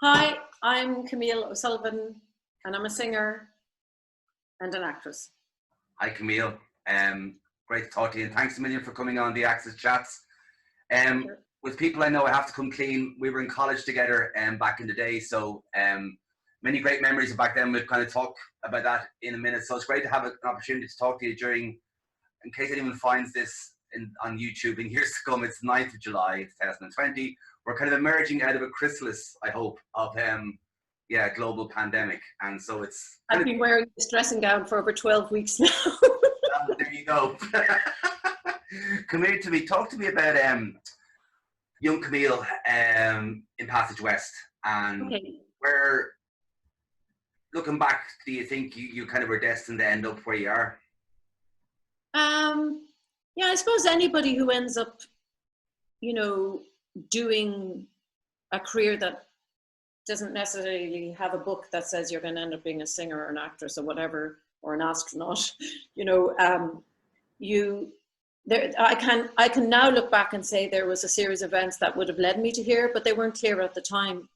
Hi, I'm Camille O'Sullivan, and I'm a singer and an actress. Hi, Camille. Great to talk to you, and thanks a million for coming on the Access Chats. With people I know, I have to come clean. We were in college together back in the day, so many great memories of back then. We'll kind of talk about that in a minute. So it's great to have an opportunity to talk to you during, in case anyone finds this on YouTube in years to come, it's 9th of July, 2020. We're kind of emerging out of a chrysalis, I hope, of global pandemic. And so it's... I've been wearing this dressing gown for over 12 weeks now. There you go. Come here to me. Talk to me about young Camille in Passage West. And where, looking back, do you think you kind of were destined to end up where you are? Yeah, I suppose anybody who ends up, doing a career that doesn't necessarily have a book that says you're going to end up being a singer or an actress or whatever, or an astronaut, I can now look back and say there was a series of events that would have led me to here, but they weren't clear at the time.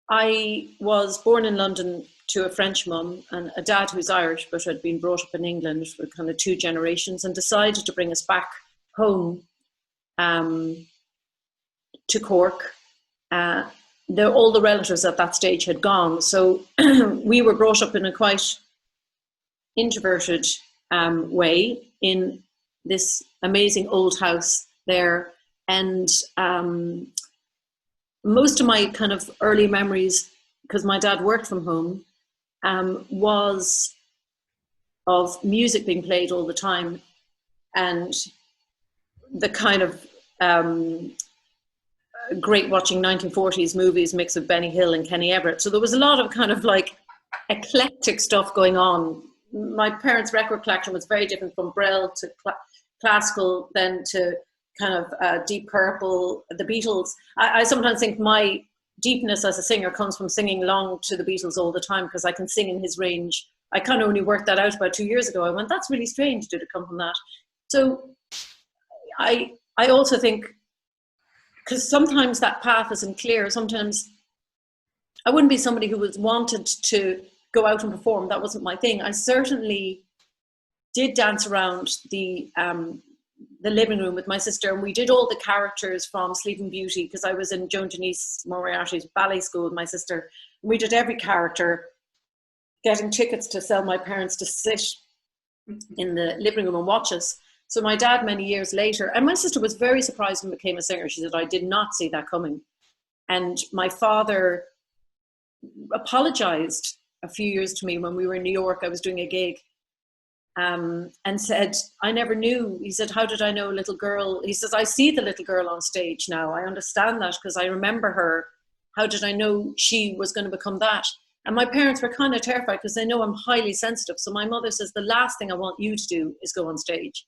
I was born in London to a French mum and a dad who's Irish, but had been brought up in England for kind of 2 generations, and decided to bring us back home to Cork. All the relatives at that stage had gone. So we were brought up in a quite introverted way in this amazing old house there. And most of my kind of early memories, because my dad worked from home, was of music being played all the time, and the kind of great watching 1940s movies, mix of Benny Hill and Kenny Everett. So there was a lot of kind of like eclectic stuff going on. My parents' record collection was very different, from Brel to classical, then to kind of Deep Purple, the Beatles. I sometimes think my deepness as a singer comes from singing along to the Beatles all the time, because I can sing in his range. I kind of only worked that out about 2 years ago. I went, that's really strange. Did it come from that? So I also think, because sometimes that path isn't clear. Sometimes I wouldn't be somebody who was wanted to go out and perform. That wasn't my thing. I certainly did dance around the living room with my sister, and we did all the characters from Sleeping Beauty, because I was in Joan Denise Moriarty's ballet school with my sister. We did every character, getting tickets to sell my parents to sit in the living room and watch us. So my dad, many years later, and my sister was very surprised when I became a singer. She said, I did not see that coming. And my father apologized a few years to me when we were in New York. I was doing a gig, and said, I never knew. He said, how did I know a little girl? He says, I see the little girl on stage now. I understand that because I remember her. How did I know she was going to become that? And my parents were kind of terrified, because they know I'm highly sensitive. So my mother says, the last thing I want you to do is go on stage.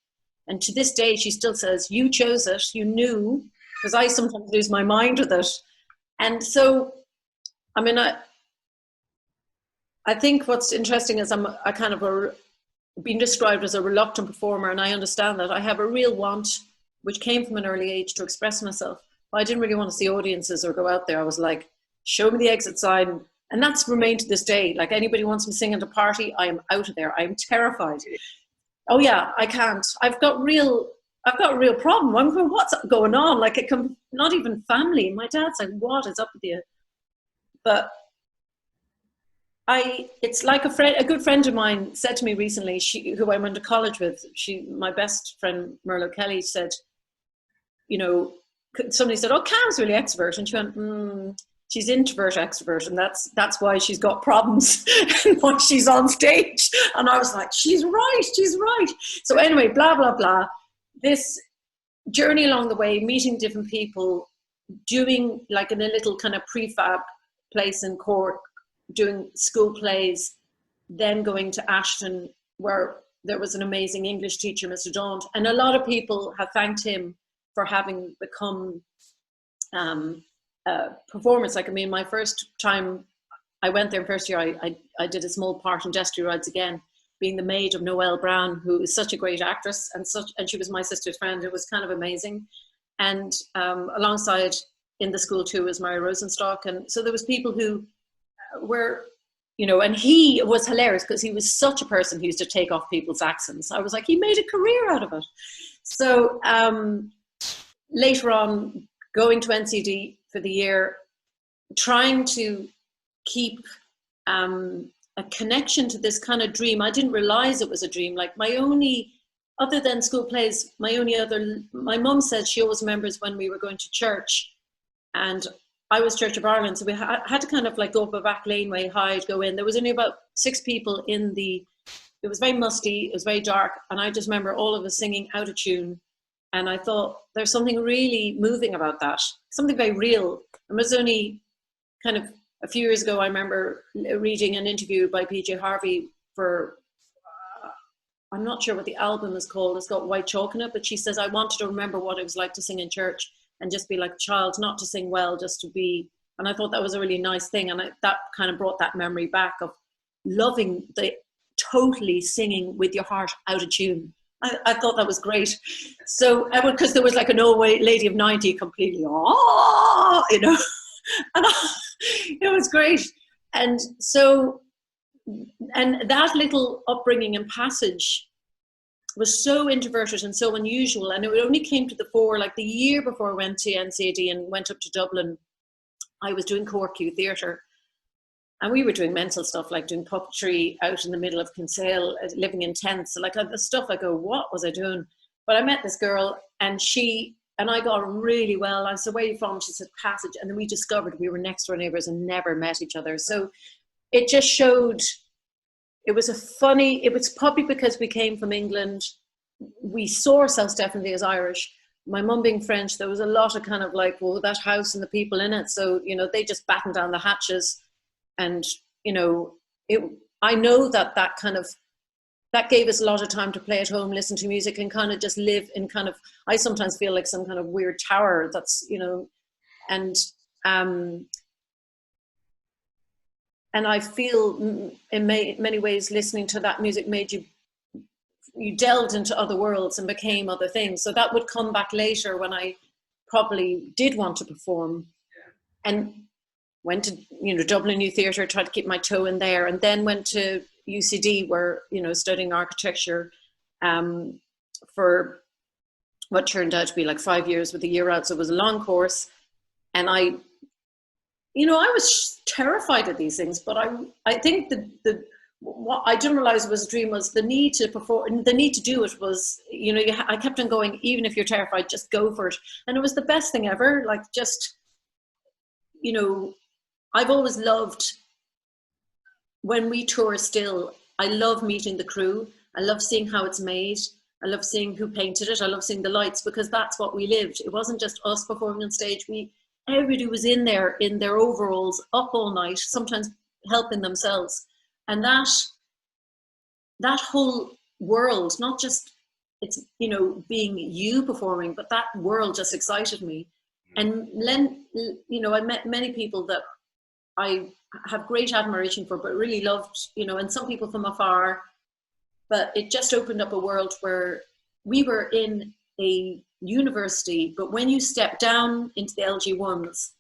And to this day, she still says, you chose it, you knew, because I sometimes lose my mind with it. And so, I mean, I think what's interesting is I kind of being described as a reluctant performer, and I understand that. I have a real want, which came from an early age, to express myself. But I didn't really want to see audiences or go out there. I was like, show me the exit sign. And that's remained to this day. Like, anybody wants me to sing at a party, I am out of there. I am terrified. Oh yeah, I can't. I've got a real problem. I'm going, what's going on? Like, it can, not even family. My dad's like, what is up with you? But it's like a good friend of mine said to me recently, who I went to college with, my best friend, Merlo Kelly, said, somebody said, oh, Cam's really extrovert. And she went, she's introvert extrovert, and that's why she's got problems once she's on stage. And I was like, she's right. So anyway, blah, blah, blah. This journey along the way, meeting different people, doing like in a little kind of prefab place in Cork, doing school plays, then going to Ashton, where there was an amazing English teacher, Mr. Daunt. And a lot of people have thanked him for having become performance. Like, I mean, my first time I went there, first year, I did a small part in Destiny Rides Again, being the maid of Noelle Brown, who is such a great actress, and she was my sister's friend. It was kind of amazing. And alongside in the school too was Mary Rosenstock. And so there was people who were, you know, and he was hilarious because he was such a person who used to take off people's accents. I was like, he made a career out of it. So later on, going to NCD for the year, trying to keep a connection to this kind of dream. I didn't realize it was a dream. Like my only, other than school plays, my mum said she always remembers when we were going to church, and I was Church of Ireland, so we had to kind of like go up a back laneway, hide, go in. There was only about 6 people in the, it was very musty, it was very dark, and I just remember all of us singing out of tune. And I thought, there's something really moving about that, something very real. It was only kind of a few years ago, I remember reading an interview by PJ Harvey for, I'm not sure what the album is called, it's got white chalk in it, but she says, I wanted to remember what it was like to sing in church and just be like a child, not to sing well, just to be, and I thought that was a really nice thing. And that kind of brought that memory back of loving the totally singing with your heart out of tune. I thought that was great. So, because there was like an old lady of 90 completely, oh, you know, and it was great. And so, and that little upbringing and passage was so introverted and so unusual, and it only came to the fore like the year before I went to NCAD and went up to Dublin. I was doing Cork Youth Theatre, and we were doing mental stuff like doing puppetry out in the middle of Kinsale, living in tents. So like the stuff I go, what was I doing? But I met this girl, and I got on really well. I said, where are you from? She said, Passage. And then we discovered we were next door neighbours and never met each other. So it just showed, it was probably because we came from England. We saw ourselves definitely as Irish. My mum being French, there was a lot of kind of like, well, that house and the people in it. So, you know, they just battened down the hatches. And, you know, I know that kind of, that gave us a lot of time to play at home, listen to music, and kind of just live in kind of, I sometimes feel like some kind of weird tower that's, you know, and I feel in many ways listening to that music made you delved into other worlds and became other things. So that would come back later when I probably did want to perform, and went to, you know, Dublin Youth Theatre, tried to keep my toe in there, and then went to UCD where, you know, studying architecture for what turned out to be like 5 years with a year out. So it was a long course, and I was terrified of these things, but I think what I didn't realize was a dream was the need to perform, the need to do it was, you know, I kept on going, even if you're terrified, just go for it. And it was the best thing ever. Like, just, you know, I've always loved when we tour still, I love meeting the crew. I love seeing how it's made. I love seeing who painted it. I love seeing the lights, because that's what we lived. It wasn't just us performing on stage. Everybody was in there in their overalls, up all night, sometimes helping themselves. And that whole world, not just it's, you know, being you performing, but that world just excited me. And then, you know, I met many people that I have great admiration for, but really loved, you know, and some people from afar. But it just opened up a world where we were in a university, but when you step down into the LG1s,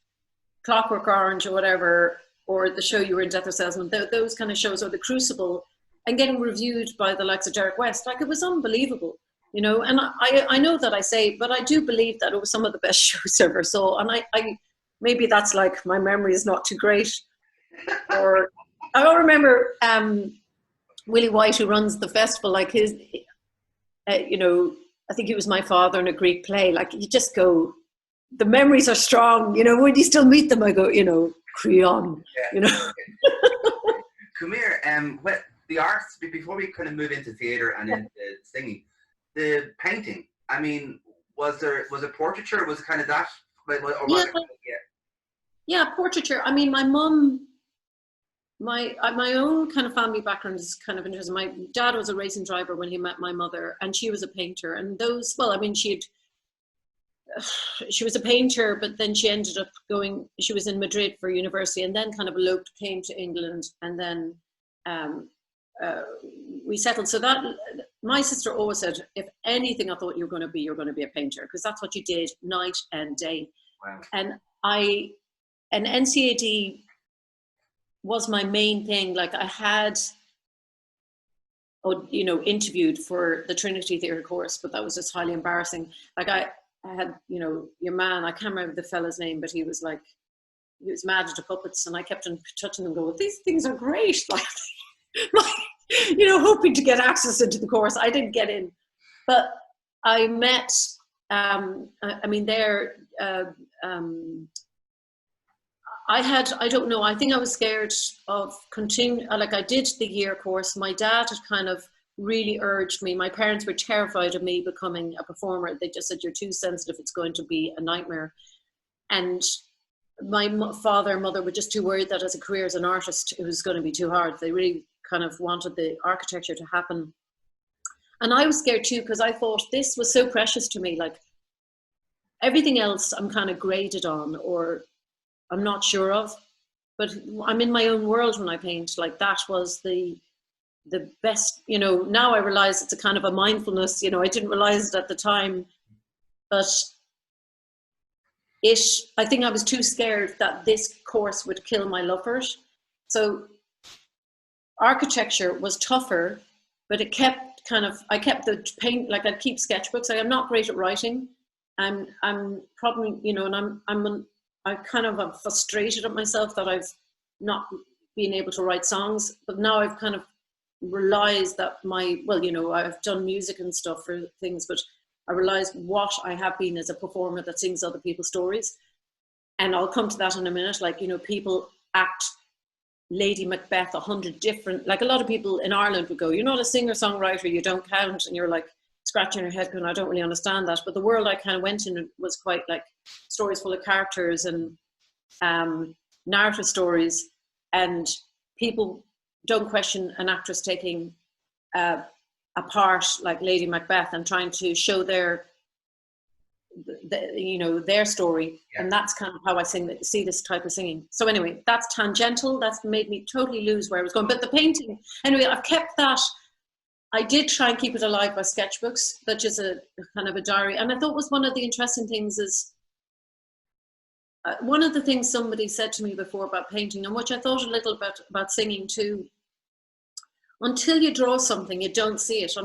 Clockwork Orange or whatever, or the show you were in, Death or Salesman, those kind of shows, or The Crucible, and getting reviewed by the likes of Derek West, like, it was unbelievable, you know. And I know that I say, but I do believe that it was some of the best shows I ever saw. And I maybe that's like, my memory is not too great. Or I don't remember Willie White, who runs the festival, like his, you know, I think he was my father in a Greek play. Like, you just go, the memories are strong, you know. When you still meet them, I go, you know, Creon, you know. Come here, the arts, before we kind of move into theatre and into singing, the painting, I mean, was it portraiture? Was it kind of that? Yeah, portraiture. I mean, my mum, my own kind of family background is kind of interesting. My dad was a racing driver when he met my mother, and she was a painter. And those, well, I mean, she was a painter, but then she ended up she was in Madrid for university, and then kind of eloped, came to England, and then we settled. So that, my sister always said, if anything I thought you were going to be a painter, because that's what you did night and day. Wow. And NCAD was my main thing. Like I had, interviewed for the Trinity Theatre course, but that was just highly embarrassing. Like I had, your man, I can't remember the fella's name, but he was mad at the puppets, and I kept on touching them going, these things are great. Like, hoping to get access into the course. I didn't get in, but I met, I don't know, I think I was scared of continuing, like I did the year course. My dad had kind of really urged me. My parents were terrified of me becoming a performer. They just said, you're too sensitive, it's going to be a nightmare. And my father and mother were just too worried that as a career as an artist, it was going to be too hard. They really kind of wanted the architecture to happen. And I was scared too, because I thought this was so precious to me. Like everything else I'm kind of graded on, or I'm not sure of, but I'm in my own world when I paint. Like that was the best, now I realize it's a kind of a mindfulness, I didn't realize it at the time, but I think I was too scared that this course would kill my love for it. So architecture was tougher, but it kept I kept the paint, like I'd keep sketchbooks. I'm not great at writing. I'm probably, and I kind of am frustrated at myself that I've not been able to write songs, but now I've kind of realized that I've done music and stuff for things, but I realized what I have been as a performer that sings other people's stories. And I'll come to that in a minute. Like, people act Lady Macbeth 100 different, like a lot of people in Ireland would go, you're not a singer-songwriter, you don't count. And you're like scratching your head going, I don't really understand that. But the world I kind of went in was quite like stories full of characters and narrative stories. And people don't question an actress taking a part like Lady Macbeth and trying to show their story. Yeah. And that's kind of how I see this type of singing. So anyway, that's tangential. That's made me totally lose where I was going. But the painting, anyway, I've kept that. I did try and keep it alive by sketchbooks, such as a kind of a diary. And I thought was one of the interesting things is, one of the things somebody said to me before about painting, and which I thought a little bit about singing too, until you draw something, you don't see it.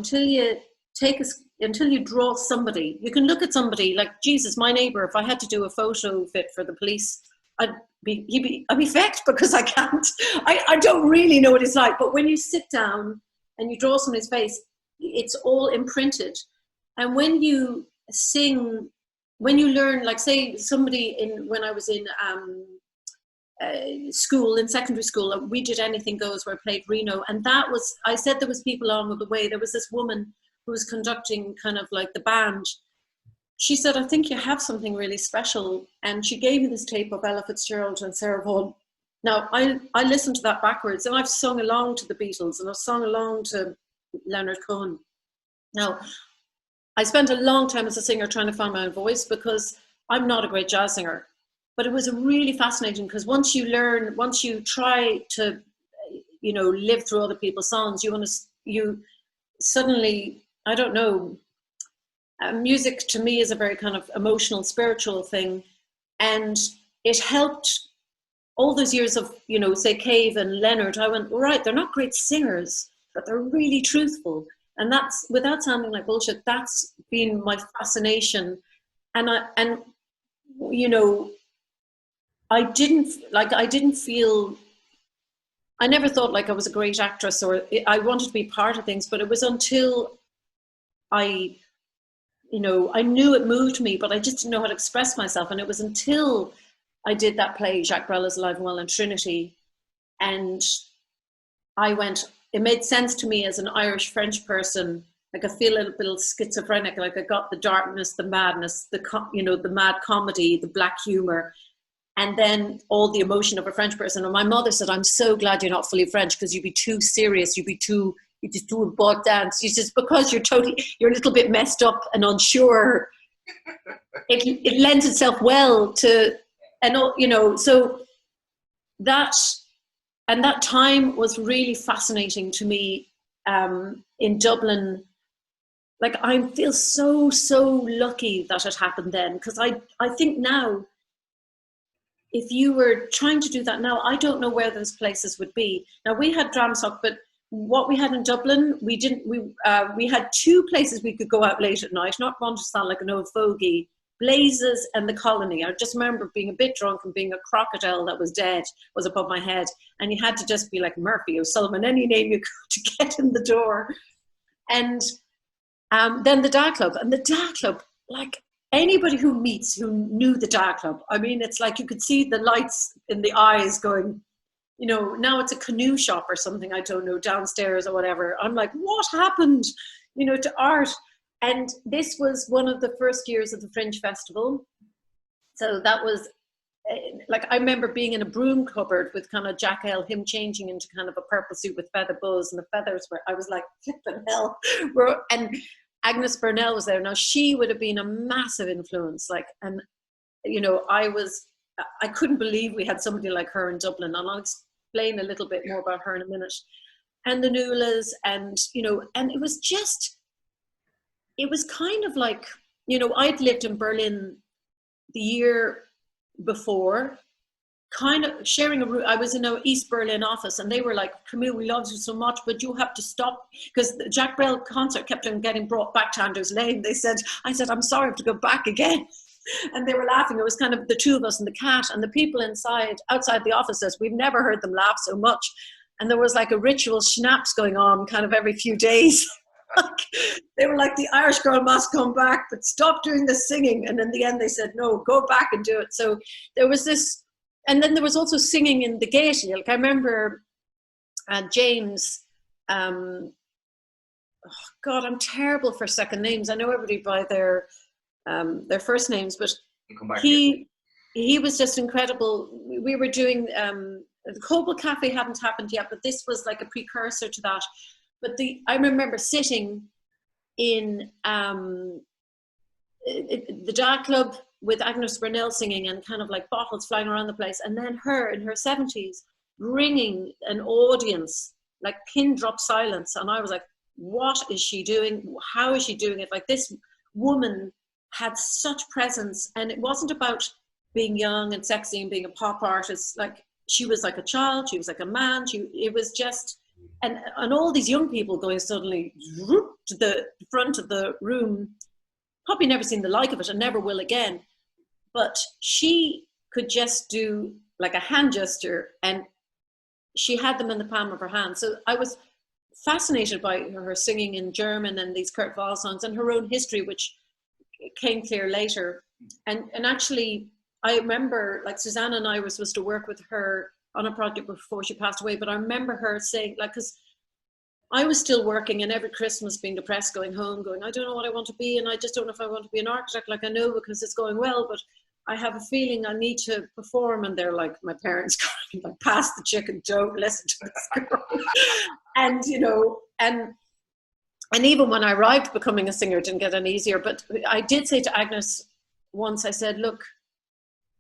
Until you draw somebody, you can look at somebody like, Jesus, my neighbor, if I had to do a photo fit for the police, I'd be fecked because I can't. I don't really know what it's like. But when you sit down and you draw somebody's face, it's all imprinted. And when you sing, when you learn, like say when I was in school, in secondary school, We Did Anything Goes, where I played Reno. And I said there was people along the way. There was this woman who was conducting kind of like the band. She said, I think you have something really special. And she gave me this tape of Ella Fitzgerald and Sarah Vaughan. Now, I listened to that backwards, and I've sung along to the Beatles, and I've sung along to Leonard Cohen. Now, I spent a long time as a singer trying to find my own voice because I'm not a great jazz singer. But it was really fascinating because once you try to, live through other people's songs, you suddenly, I don't know, music to me is a very kind of emotional, spiritual thing. And it helped all those years of, say Cave and Leonard. I went, all right, they're not great singers, but they're really truthful. And that's, without sounding like bullshit, that's been my fascination. And I never thought like I was a great actress or I wanted to be part of things, but it was until I knew it moved me, but I just didn't know how to express myself. And it was until I did that play, Jacques Brella's Alive and Well in Trinity, and it made sense to me as an Irish French person. Like I feel a little schizophrenic, like I got the darkness, the madness, the mad comedy, the black humor, and then all the emotion of a French person. And my mother said, I'm so glad you're not fully French because you'd be too serious, you just do a bod dance. She says, because you're a little bit messed up and unsure, it lends itself well to, so that time was really fascinating to me in Dublin. Like I feel so lucky that it happened then, because I think now if you were trying to do that now, I don't know where those places would be. Now, we had Dramsock, but what we had in Dublin, we had two places we could go out late at night, not want to sound like an old fogey, Blazes and the Colony. I just remember being a bit drunk and being a crocodile that was dead was above my head. And you had to just be like Murphy, O'Sullivan, any name you could to get in the door. And then the Dad Club. And the Dad Club, like anybody who knew the Dad Club, I mean, it's like you could see the lights in the eyes going, you know, now it's a canoe shop or something, I don't know, downstairs or whatever. I'm like, what happened, you know, to art? And this was one of the first years of the Fringe Festival. So that was, like, I remember being in a broom cupboard with kind of Jack L, him changing into kind of a purple suit with feather bows, and the feathers were, I was like, flipping hell. And Agnes Burnell was there. Now, she would have been a massive influence. Like, and, you know, I couldn't believe we had somebody like her in Dublin. And I'll explain a little bit more about her in a minute. And the Nualas, and, you know, and it was kind of like, you know, I'd lived in Berlin the year before, kind of sharing a room. I was in an East Berlin office, and they were like, Camille, we love you so much, but you have to stop, because the Jack Brel concert kept on getting brought back to Andrews Lane. I said, I'm sorry, I have to go back again. And they were laughing. It was kind of the two of us and the cat, and the people outside the offices, we've never heard them laugh so much. And there was like a ritual schnapps going on kind of every few days. They were like, the Irish girl must come back, but stop doing the singing. And in the end they said, no, go back and do it. So there was this, and then there was also singing in the Gaiety. Like, I remember James, oh God, I'm terrible for second names. I know everybody by their first names, but he was just incredible. We were doing, the Cobalt Cafe hadn't happened yet, but this was like a precursor to that. But I remember sitting in the Dad Club with Agnes Burnell singing, and kind of like bottles flying around the place. And then her in her 70s bringing an audience, like pin drop silence. And I was like, what is she doing? How is she doing it? Like, this woman had such presence, and it wasn't about being young and sexy and being a pop artist. Like, she was like a child, she was like a man. It was just, and all these young people going suddenly to the front of the room, probably never seen the like of it and never will again. But she could just do like a hand gesture, and she had them in the palm of her hand. So I was fascinated by her singing in German and these Kurt Weill songs, and her own history, which came clear later. And actually, I remember, like, Susanna and I were supposed to work with her on a project before she passed away, but I remember her saying, like, because I was still working, and every Christmas being depressed, going home, going, I don't know what I want to be, and I just don't know if I want to be an architect. Like, I know because it's going well, but I have a feeling I need to perform. And they're like, my parents going, like, pass the chicken, don't listen to this girl. And, you know, and even when I arrived becoming a singer, it didn't get any easier. But I did say to Agnes once, I said, look,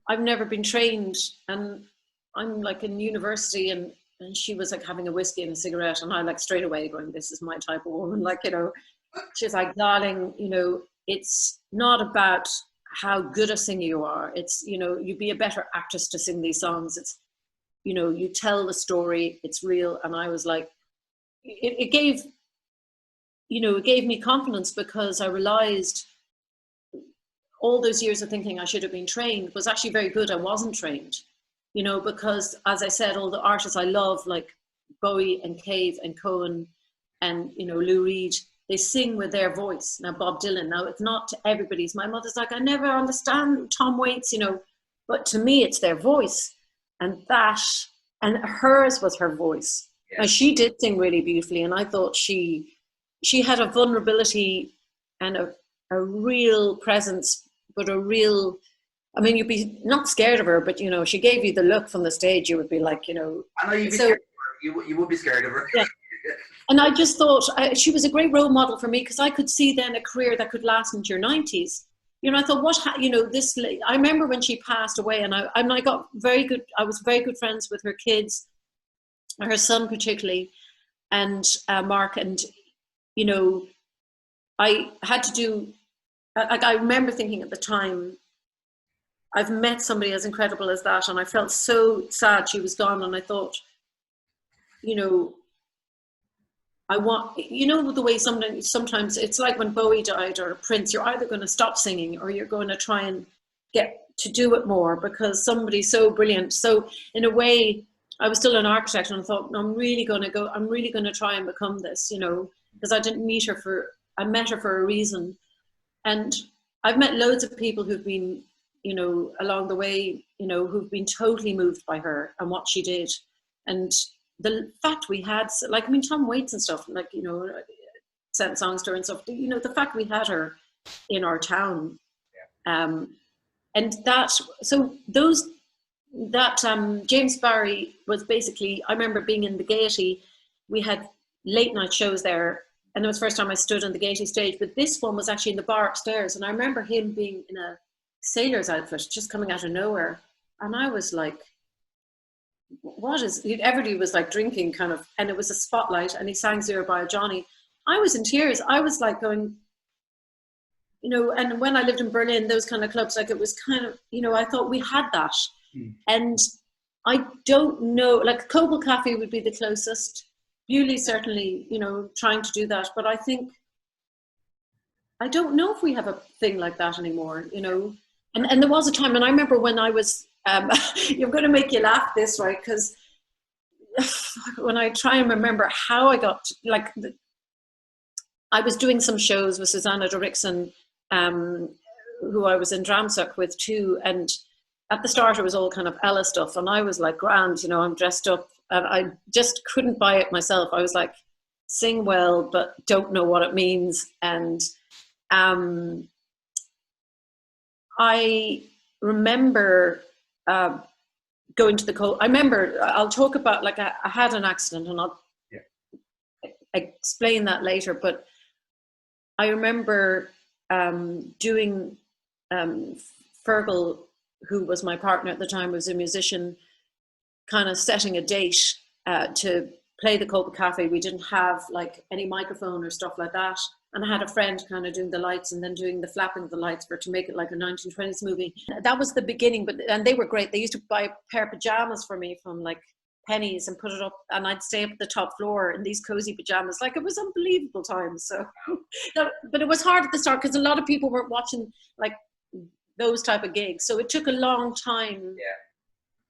I've never been trained, and I'm like in university, and she was like having a whiskey and a cigarette, and I like straight away going, this is my type of woman. Like, you know, she's like, darling, you know, it's not about how good a singer you are. It's, you know, you'd be a better actress to sing these songs. It's, you know, you tell the story, it's real. And I was like, it gave, you know, it gave me confidence, because I realized all those years of thinking I should have been trained was actually very good. I wasn't trained, you know, because as I said, all the artists I love, like Bowie and Cave and Cohen and, you know, Lou Reed, they sing with their voice. Now, Bob Dylan, now it's not to everybody's. My mother's like, I never understand Tom Waits, you know, but to me, it's their voice. And hers was her voice. Yeah. Now, she did sing really beautifully. And I thought she had a vulnerability and a real presence, but a real, I mean, you'd be not scared of her, but, you know, she gave you the look from the stage. You would be like, you know. I know you'd be scared of her. You would be scared of her. Yeah. And I just thought she was a great role model for me, because I could see then a career that could last into your 90s. You know, I thought, you know, I remember when she passed away, and I got I was very good friends with her kids, her son particularly, and Mark. And, you know, I had to do, I remember thinking at the time, I've met somebody as incredible as that, and I felt so sad she was gone. And I thought, you know, I want, you know, the way sometimes it's like when Bowie died or Prince, you're either going to stop singing or you're going to try and get to do it more because somebody's so brilliant. So in a way, I was still an architect and I thought, I'm really going to try and become this, you know, because I met her for a reason. And I've met loads of people who've been, you know, along the way, you know, who've been totally moved by her and what she did. And the fact we had, like, I mean, Tom Waits and stuff, like, you know, sent songs to her and stuff, you know, the fact we had her in our town. And that, so those, that James Barry was basically, I remember being in the Gaiety, we had late night shows there, and it was the first time I stood on the Gaiety stage, but this one was actually in the bar upstairs, and I remember him being in a sailor's outfit, just coming out of nowhere, and I was like, what is, everybody was like drinking kind of, and it was a spotlight, and he sang Zero by Johnny. I was in tears. I was like going, you know, and when I lived in Berlin, those kind of clubs, like it was kind of, you know, I thought we had that. And I don't know, like Coble Cafe would be the closest. Bewley certainly, you know, trying to do that. But I think, I don't know if we have a thing like that anymore, you know. And there was a time, and I remember when I was, you're going to make you laugh this, right? Because when I try and remember how I got, like, I was doing some shows with Susanna Derrickson, who I was in Dramsuck with too, and at the start it was all kind of Ella stuff, and I was like, grand, you know, I'm dressed up, and I just couldn't buy it myself. I was like, sing well, but don't know what it means. And I remember going to the I remember, I'll talk about, like, I had an accident, and I'll explain that later, but I remember doing, Fergal, who was my partner at the time, was a musician, kind of setting a date to play the Copa Cafe. We didn't have like any microphone or stuff like that. And I had a friend kind of doing the lights and then doing the flapping of the lights to make it like a 1920s movie. That was the beginning, and they were great. They used to buy a pair of pajamas for me from like pennies and put it up, and I'd stay up at the top floor in these cozy pajamas. Like, it was unbelievable times. So, but it was hard at the start because a lot of people weren't watching like those type of gigs. So it took a long time. Yeah.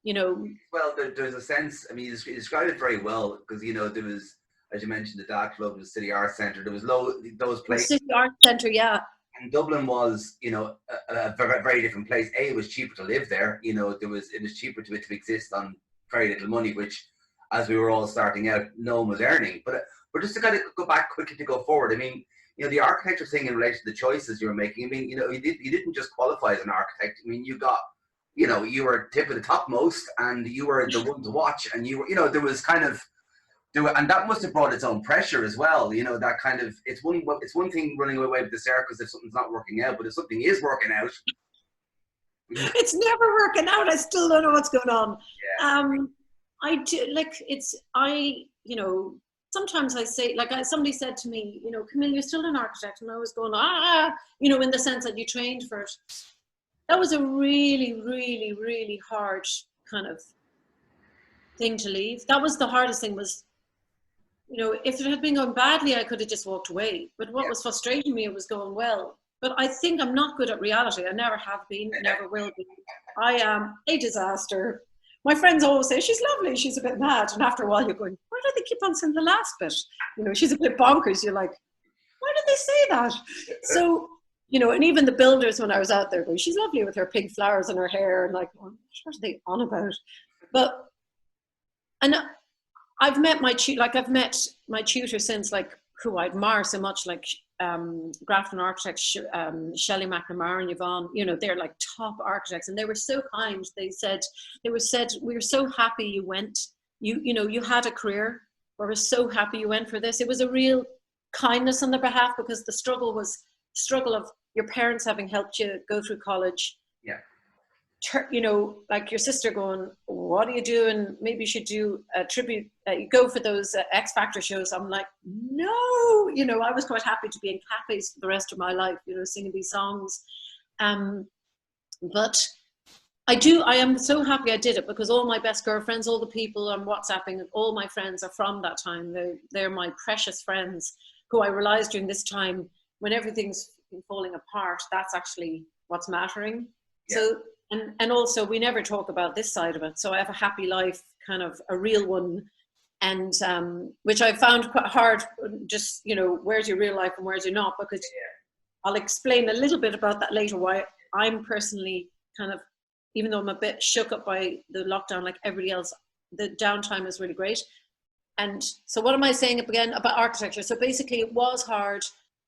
You know. Well, there's a sense. I mean, you described it very well, because, you know, there was, as you mentioned, the Dark Club, the City Arts Centre. There was those places. The City Arts Centre, yeah. And Dublin was, you know, a very different place. It was cheaper to live there. You know, it was cheaper to exist on very little money, which, as we were all starting out, no one was earning. But just to kind of go back quickly to go forward, I mean, you know, the architecture thing in relation to the choices you were making, I mean, you know, you didn't just qualify as an architect. I mean, you got, you know, you were tip of the topmost, and you were the one to watch, and you were, you know, there was kind of, and that must have brought its own pressure as well. You know, that kind of, it's one thing running away with the circus if something's not working out, but if something is working out, it's never working out. I still don't know what's going on. Yeah. I do, like, you know, sometimes I say, like, somebody said to me, you know, Camille, you're still an architect, and I was going, you know, in the sense that you trained for it. That was a really, really, really hard kind of thing to leave. That was the hardest thing. Was, you know, if it had been going badly, I could have just walked away. But what was frustrating me, it was going well. But I think I'm not good at reality. I never have been, never will be. I am a disaster. My friends always say, she's lovely, she's a bit mad. And after a while you're going, why do they keep on saying the last bit? You know, she's a bit bonkers. You're like, why did they say that? So, you know, and even the builders, when I was out there going, she's lovely with her pink flowers in her hair, and like, what are they on about? But, and I've met my tutor since, like, who I admire so much, like Grafton architects, Shelley McNamara and Yvonne, you know, they're like top architects, and they were so kind. They said, we're so happy you went, you know, you had a career, we're so happy you went for this. It was a real kindness on their behalf, because the struggle of your parents having helped you go through college. Yeah. You know, like your sister going, what are you doing? Maybe you should do a tribute, go for those X Factor shows. I'm like, no, you know, I was quite happy to be in cafes for the rest of my life, you know, singing these songs. But I do. I am so happy I did it, because all my best girlfriends, all the people I'm WhatsApping, all my friends are from that time. They're my precious friends who I realized during this time, when everything's falling apart, that's actually what's mattering. Yeah. So, and also we never talk about this side of it. So I have a happy life, kind of a real one, and which I found quite hard. Just, where's your real life and where's your not? Because I'll explain a little bit about that later, why I'm personally kind of, even though I'm a bit shook up by the lockdown like everybody else, the downtime is really great. And so what am I saying again about architecture? So basically it was hard,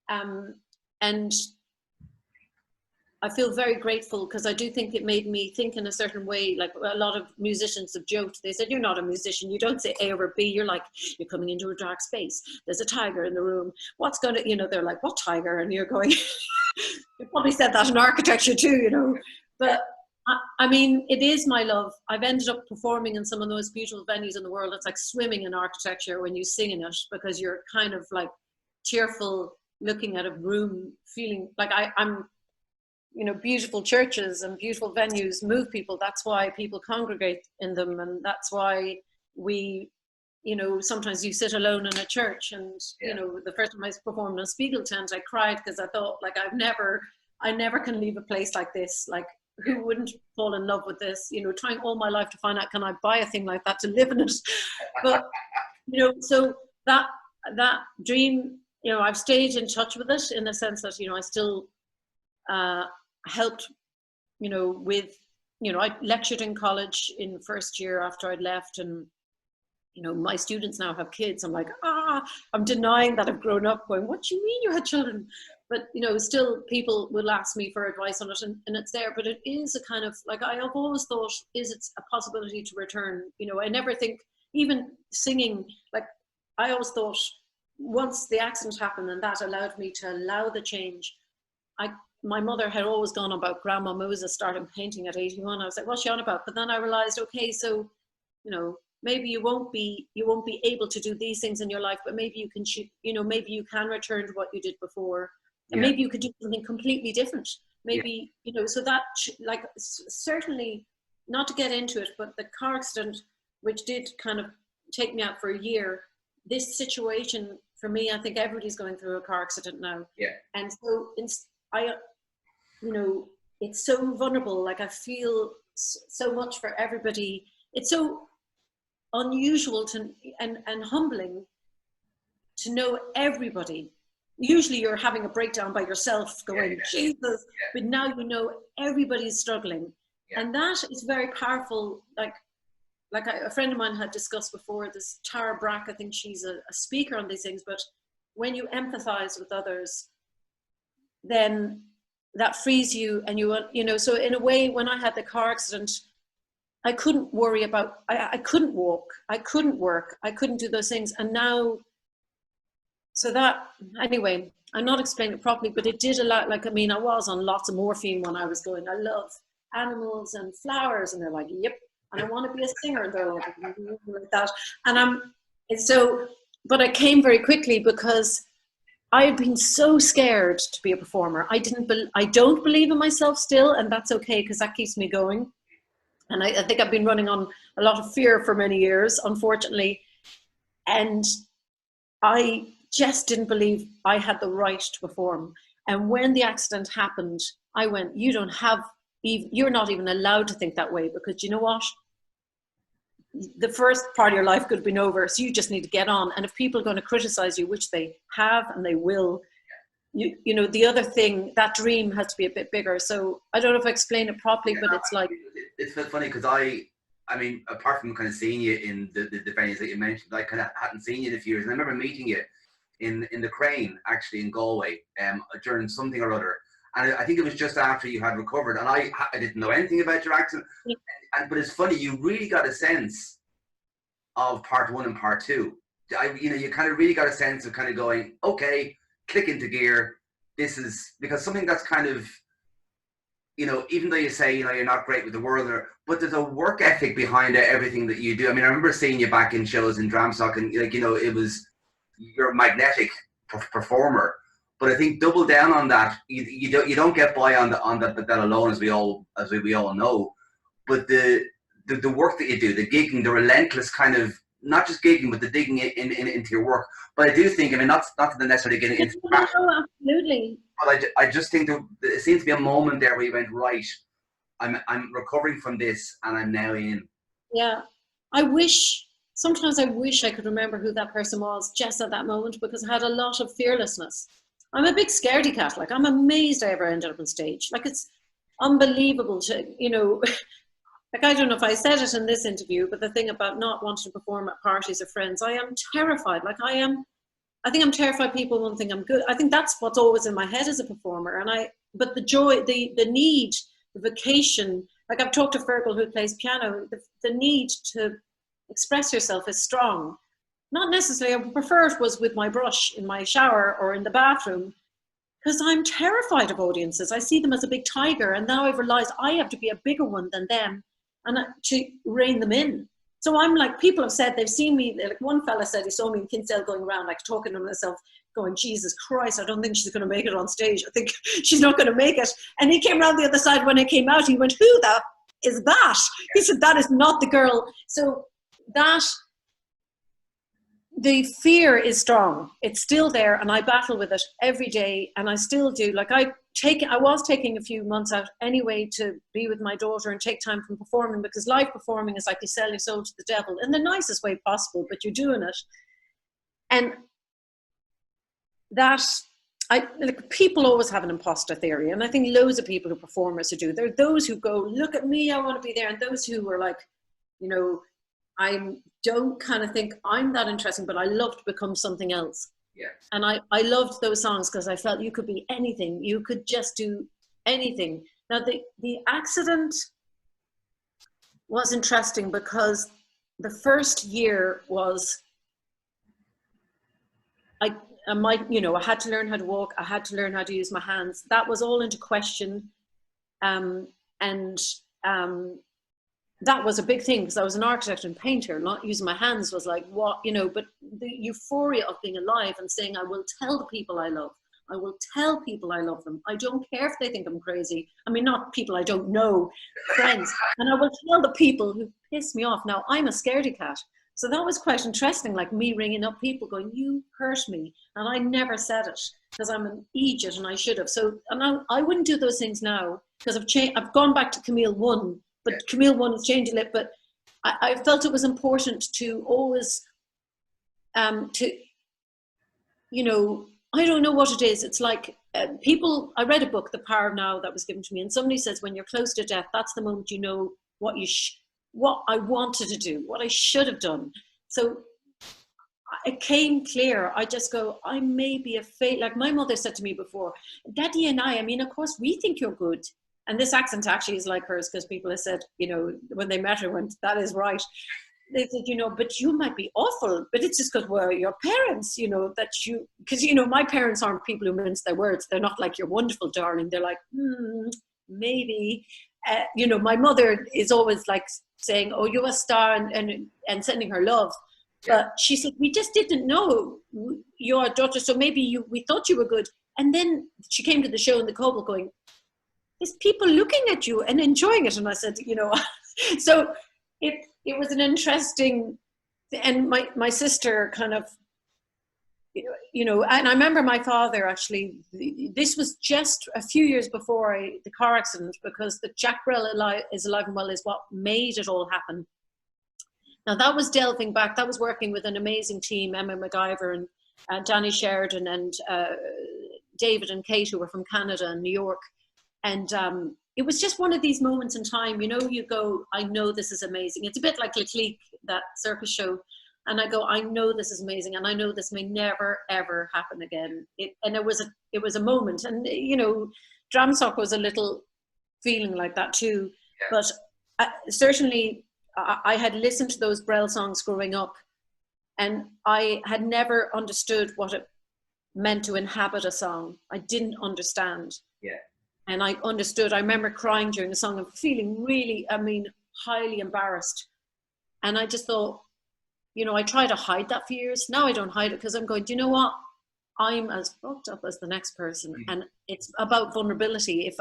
and I feel very grateful, because I do think it made me think in a certain way. Like a lot of musicians have joked, they said, you're not a musician, you don't say A over B, you're like, you're coming into a dark space, there's a tiger in the room, what's going to, they're like, what tiger? And you're going, you probably said that in architecture too, but I mean, it is my love. I've ended up performing in some of the most beautiful venues in the world. It's like swimming in architecture when you sing in it, because you're kind of like tearful, looking at a room, feeling like I'm, beautiful churches and beautiful venues move people. That's why people congregate in them. And that's why we, sometimes you sit alone in a church. And, the first time I performed in a Spiegel tent, I cried, because I thought, like, I never can leave a place like this. Like, who wouldn't fall in love with this? Trying all my life to find out, can I buy a thing like that to live in it? But, so that dream, I've stayed in touch with it, in the sense that, I still helped, with, I lectured in college in first year after I'd left, and, my students now have kids. I'm like, I'm denying that I've grown up, going, what do you mean you had children? But, still people will ask me for advice on it, and it's there. But it is a kind of, like, I have always thought, is it a possibility to return? I never think, even singing, like, I always thought, once the accident happened, and that allowed me to allow the change. My mother had always gone about Grandma Moses starting painting at 81. I was like, what's she on about? But then I realized, okay, so, maybe you won't be able to do these things in your life, but maybe you can, maybe you can return to what you did before. And maybe you could do something completely different. Maybe, so that, like, certainly, not to get into it, but the car accident, which did kind of take me out for a year, this situation, for me, I think everybody's going through a car accident now. Yeah. And so it's so vulnerable. Like, I feel so much for everybody. It's so unusual and humbling to know everybody. Usually you're having a breakdown by yourself, going, Jesus, but now everybody's struggling. And that is very powerful. Like a friend of mine had discussed before, this Tara Brack, I think she's a speaker on these things, but when you empathize with others, then that frees you. And so in a way, when I had the car accident, I couldn't worry about, I couldn't walk, I couldn't work, I couldn't do those things. And now, so that, anyway, I'm not explaining it properly, but it did a lot. Like, I mean, I was on lots of morphine when I was going, I love animals and flowers. And they're like, yep. And I want to be a singer. And they're like that. And but I came very quickly, because I had been so scared to be a performer. I don't believe in myself still. And that's okay, because that keeps me going. And I think I've been running on a lot of fear for many years, unfortunately. And I just didn't believe I had the right to perform. And when the accident happened, I went, you're not even allowed to think that way, because you know what? The first part of your life could have been over, so you just need to get on. And if people are going to criticize you, which they have and they will, the other thing, that dream has to be a bit bigger. So I don't know if I explained it properly, but it's like... It's funny, because I mean, apart from kind of seeing you in the venues that you mentioned, I kind of hadn't seen you in a few years. And I remember meeting you in the Crane, actually, in Galway, during something or other. And I think it was just after you had recovered. And I didn't know anything about your accident. Yeah. But it's funny, you really got a sense of part one and part two. You kind of really got a sense of kind of going, okay, click into gear. This is, because something that's kind of, even though you say, you're not great with the world, but there's a work ethic behind everything that you do. I mean, I remember seeing you back in shows in Dramstock, and it was, you're a magnetic performer. But I think double down on that. You don't get by on that alone, as we all know. but the work that you do, the gigging, the relentless kind of, not just gigging, but the digging into your work. But I do think, I mean, not to necessarily get into that. No, absolutely. But I just think there seems to be a moment there where you went, right, I'm recovering from this and I'm now in. Yeah. Sometimes I wish I could remember who that person was just at that moment, because I had a lot of fearlessness. I'm a big scaredy cat. Like, I'm amazed I ever ended up on stage. Like, it's unbelievable to, like, I don't know if I said it in this interview, but the thing about not wanting to perform at parties or friends, I am terrified. Like, I think I'm terrified people won't think I'm good. I think that's what's always in my head as a performer. But the joy, the need, the vocation, like I've talked to Fergal who plays piano, the need to express yourself is strong. Not necessarily, I would prefer it was with my brush in my shower or in the bathroom, because I'm terrified of audiences. I see them as a big tiger, and now I've realized I have to be a bigger one than them and to rein them in. So I'm like, people have said they've seen me, like one fella said he saw me in Kinsale going around, like talking to myself, going, Jesus Christ, I don't think she's going to make it on stage. I think she's not going to make it. And he came around the other side when I came out, he went, who the is that? He said, that is not the girl. So that, the fear is strong. It's still there, and I battle with it every day, and I still do. Like, I was taking a few months out anyway to be with my daughter and take time from performing, because live performing is like you sell your soul to the devil in the nicest way possible, but you're doing it. And that, like, people always have an imposter theory, and I think loads of people who performers who do. There are those who go, look at me, I want to be there, and those who are like, I don't kind of think I'm that interesting, but I love to become something else. Yeah. And I loved those songs because I felt you could be anything. You could just do anything. Now, the accident was interesting because the first year was, I had to learn how to walk. I had to learn how to use my hands. That was all into question. That was a big thing, because I was an architect and painter. Not using my hands was like, what, but the euphoria of being alive and saying, I will tell the people I love. I will tell people I love them. I don't care if they think I'm crazy. I mean, not people I don't know, friends. And I will tell the people who piss me off. Now, I'm a scaredy cat. So that was quite interesting, like me ringing up people going, you hurt me. And I never said it because I'm an idiot and I should have. So, and I wouldn't do those things now, because I've gone back to Camille 1, but Camille 1 has changed a little. But I felt it was important to always, I don't know what it is. It's like I read a book, The Power of Now, that was given to me. And somebody says, when you're close to death, that's the moment you know what I wanted to do, what I should have done. So it came clear. I just go, I may be a failure. Like my mother said to me before, Daddy and I mean, of course, we think you're good. And this accent actually is like hers, because people have said, when they met her, went, that is right. They said, but you might be awful. But it's just because we're your parents, because, my parents aren't people who mince their words. They're not like, you're wonderful, darling. They're like, maybe. My mother is always like saying, oh, you're a star, and sending her love. Yeah. But she said, we just didn't know your daughter, so maybe we thought you were good. And then she came to the show in the Cobble going, there's people looking at you and enjoying it. And I said, so it was an interesting, and my sister kind of, and I remember my father actually, this was just a few years before the car accident, because the Jack Brel is Alive and Well is what made it all happen. Now that was delving back, that was working with an amazing team, Emma MacGyver and Danny Sheridan and David and Kate, who were from Canada and New York. And it was just one of these moments in time, you go, I know this is amazing. It's a bit like Leclerc, that circus show. And I go, I know this is amazing, and I know this may never, ever happen again. It was a moment. And, Dramsock was a little feeling like that too. Yeah. But certainly I had listened to those Brel songs growing up, and I had never understood what it meant to inhabit a song. I didn't understand. Yeah. And I understood. I remember crying during the song and feeling really, highly embarrassed. And I just thought, I try to hide that for years. Now I don't hide it, because I'm going, do you know what? I'm as fucked up as the next person. And it's about vulnerability. If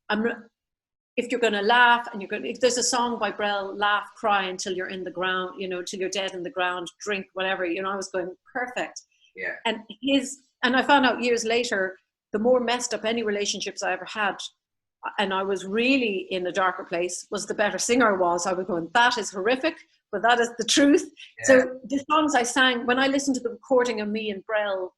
I'm if you're going to laugh and if there's a song by Brel, laugh, cry until you're in the ground, you know, till you're dead in the ground, drink, whatever, you know, I was going perfect. Yeah. And I found out years later, the more messed up any relationships I ever had, and I was really in a darker place, was the better singer I was. I was going, that is horrific, but that is the truth. Yeah. So the songs I sang, when I listened to the recording of me and Brel,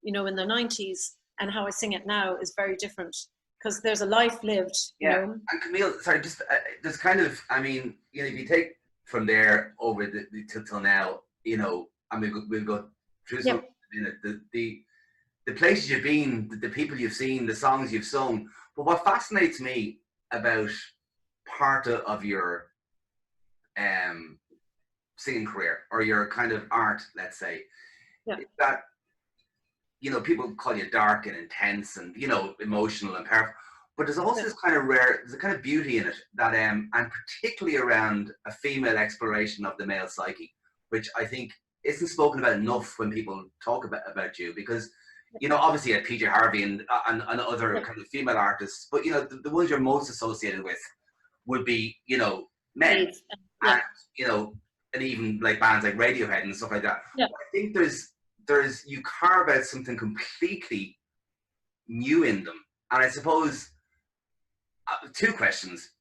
you know, in the 90s, and how I sing it now is very different. Because there's a life lived, you know. And Camille, sorry, just there's kind of, I mean, you know, if you take from there over till now, you know, I mean, we'll go through some, you know, the places you've been, the people you've seen, the songs you've sung. But what fascinates me about part of your singing career, or your kind of art, let's say, is that, you know, people call you dark and intense and, you know, emotional and powerful, but there's also this kind of there's a kind of beauty in it that, and particularly around a female exploration of the male psyche, which I think isn't spoken about enough when people talk about you, because, you know, obviously you had PJ Harvey and other kind of female artists, but, you know, the ones you're most associated with would be, you know, men, and, you know, and even like bands like Radiohead and stuff like that. I think there's you carve out something completely new in them, and I suppose two questions.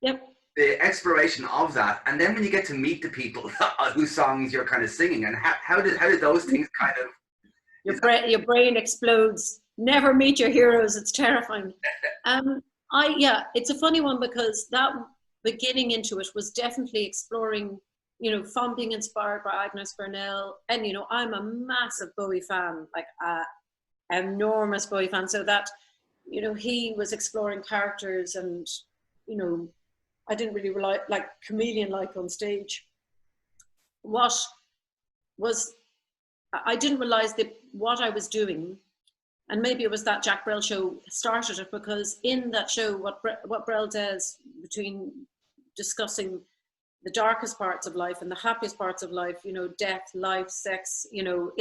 The exploration of that, and then when you get to meet the people whose songs you're kind of singing, and how did those things kind of your brain explodes. Never meet your heroes. It's terrifying. It's a funny one, because that beginning into it was definitely exploring, you know, from being inspired by Agnes Burnell. And, you know, I'm a massive Bowie fan, like enormous Bowie fan. So that, you know, he was exploring characters, and, you know, I didn't really like chameleon-like on stage. What was, I didn't realize that what I was doing, and maybe it was that Jack Brel show started it, because in that show, what Brel does, between discussing the darkest parts of life and the happiest parts of life, you know, death, life, sex, you know,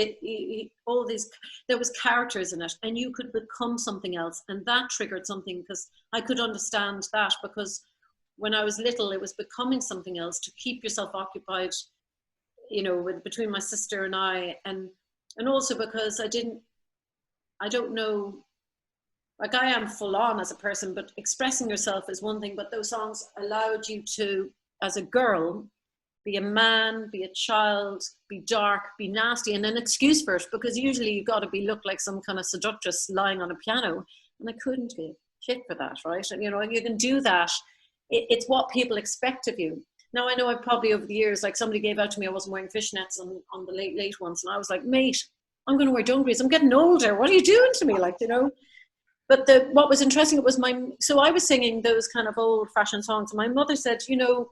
all these, there was characters in it, and you could become something else. And that triggered something, because I could understand that, because when I was little, it was becoming something else to keep yourself occupied, you know, between my sister and I, and also because I don't know, like, I am full on as a person, but expressing yourself is one thing, but those songs allowed you to, as a girl, be a man, be a child, be dark, be nasty, and an excuse for it, because usually you've got to look like some kind of seductress lying on a piano, and I couldn't give shit for that, right? And, you know, you can do that. It's what people expect of you. Now, I know I've probably over the years, like, somebody gave out to me, I wasn't wearing fishnets on the late ones, and I was like, mate, I'm going to wear dungarees. I'm getting older. What are you doing to me? Like, you know. But what was interesting, it was so I was singing those kind of old fashioned songs, and my mother said, you know,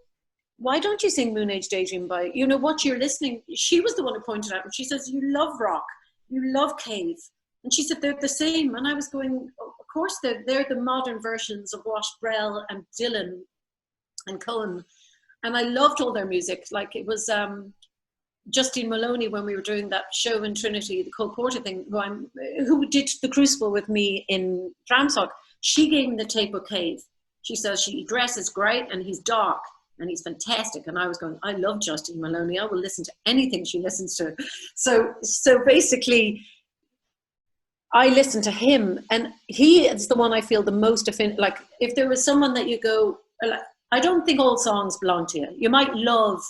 why don't you sing Moon Age Daydream by, you know, what you're listening? She was the one who pointed out, and she says, you love rock, you love Cave. And she said, they're the same. And I was going, of course, they're the modern versions of what Brel and Dylan and Cohen. And I loved all their music. Like, it was Justine Maloney, when we were doing that show in Trinity, the Cole Porter thing, who did The Crucible with me in Dramsock, she gave me the tape of Cave. She says, he dresses great and he's dark and he's fantastic. And I was going, I love Justine Maloney. I will listen to anything she listens to. So basically, I listen to him, and he is the one I feel the most like, if there was someone that you go, I don't think all songs belong to you. You might love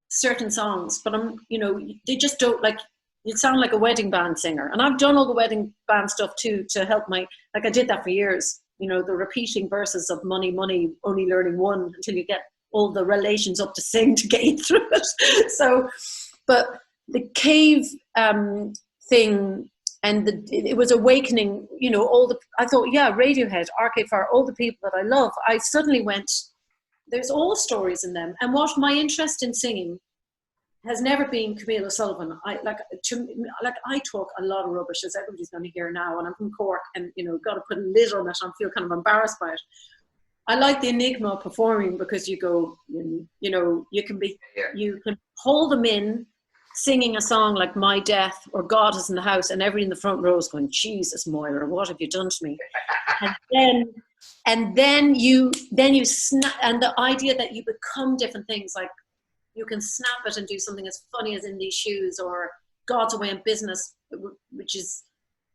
certain songs, but you know, they just don't, like, you sound like a wedding band singer. And I've done all the wedding band stuff too, to help like, I did that for years, you know, the repeating verses of Money, Money, only learning one until you get all the relations up to sing to get you through it. So, but the Cave thing, and it was awakening, you know, I thought, yeah, Radiohead, Arcade Fire, all the people that I love, I suddenly went, there's all stories in them. And what my interest in singing has never been Camille O'Sullivan. I talk a lot of rubbish, as everybody's going to hear now, and I'm from Cork, and, you know, got to put a lid on it. I feel kind of embarrassed by it. I like the enigma of performing, because you go, you know, you can hold them in, singing a song like My Death or God Is in the House, and everybody in the front row is going, Jesus, Moira, what have you done to me? And then And then you snap, and the idea that you become different things, like you can snap it and do something as funny as In These Shoes, or God's Away in Business, which has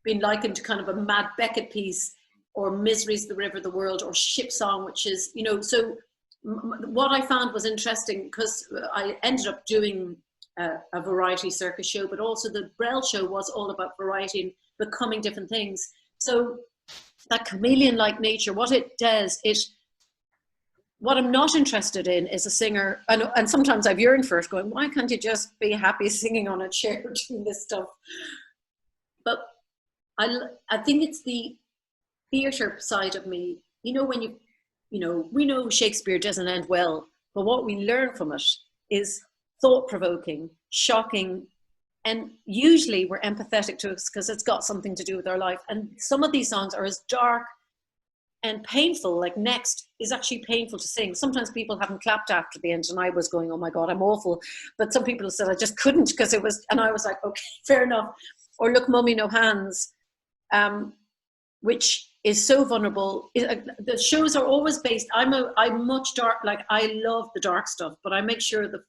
been likened to kind of a Mad Beckett piece, or Misery's the River, the World, or Ship Song, which is, you know, so what I found was interesting, because I ended up doing a variety circus show, but also the Brel show was all about variety and becoming different things. So that chameleon-like nature, what it does, what I'm not interested in is a singer, and sometimes I've yearned for it, going, why can't you just be happy singing on a chair doing this stuff? But I think it's the theatre side of me. You know, when we know Shakespeare doesn't end well, but what we learn from it is thought-provoking, shocking, and usually we're empathetic to it because it's got something to do with our life. And some of these songs are as dark and painful, like Next is actually painful to sing. Sometimes people haven't clapped after the end, and I was going, oh my God, I'm awful. But some people said I just couldn't because it was, and I was like, okay, fair enough. Or Look, Mummy, No Hands, which is so vulnerable. The shows are always based, I'm much dark, like I love the dark stuff, but I make sure the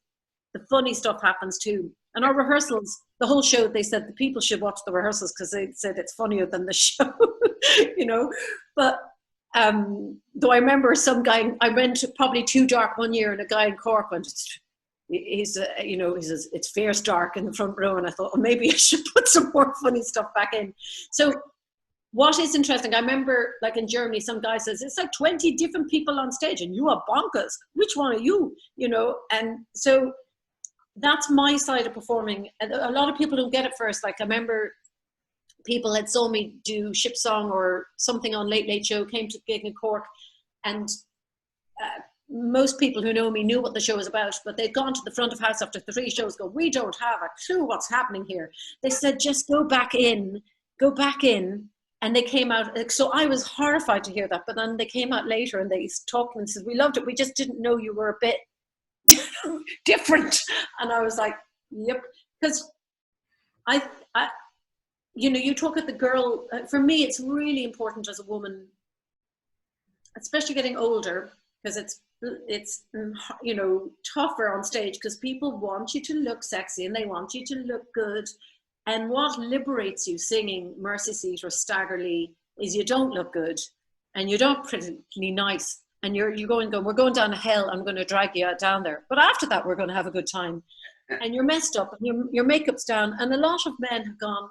funny stuff happens too. And our rehearsals, the whole show, they said the people should watch the rehearsals because they said it's funnier than the show, you know. But though I remember some guy, I went probably too dark one year, and a guy in Cork went, he says, it's fierce dark in the front row, and I thought, oh, maybe I should put some more funny stuff back in. So what is interesting, I remember, like in Germany, some guy says, it's like 20 different people on stage, and you are bonkers. Which one are you? You know, and so that's my side of performing. And a lot of people don't get it first. Like I remember people had saw me do Ship Song or something on Late Late Show, came to the gig in Cork, and most people who know me knew what the show was about, but they'd gone to the front of house after 3 shows, go, we don't have a clue what's happening here. They said, just go back in. And they came out, so I was horrified to hear that, but then they came out later and they talked and said, we loved it, we just didn't know you were a bit different. And I was like, yep. Because I you know, you talk at the girl, for me, it's really important as a woman, especially getting older, because it's you know, tougher on stage because people want you to look sexy and they want you to look good. And what liberates you singing Mercy Seat or Staggerly is you don't look good and you don't particularly nice, and you're going, we're going down a hill, I'm going to drag you out down there. But after that, we're going to have a good time. And you're messed up and your makeup's down. And a lot of men have gone,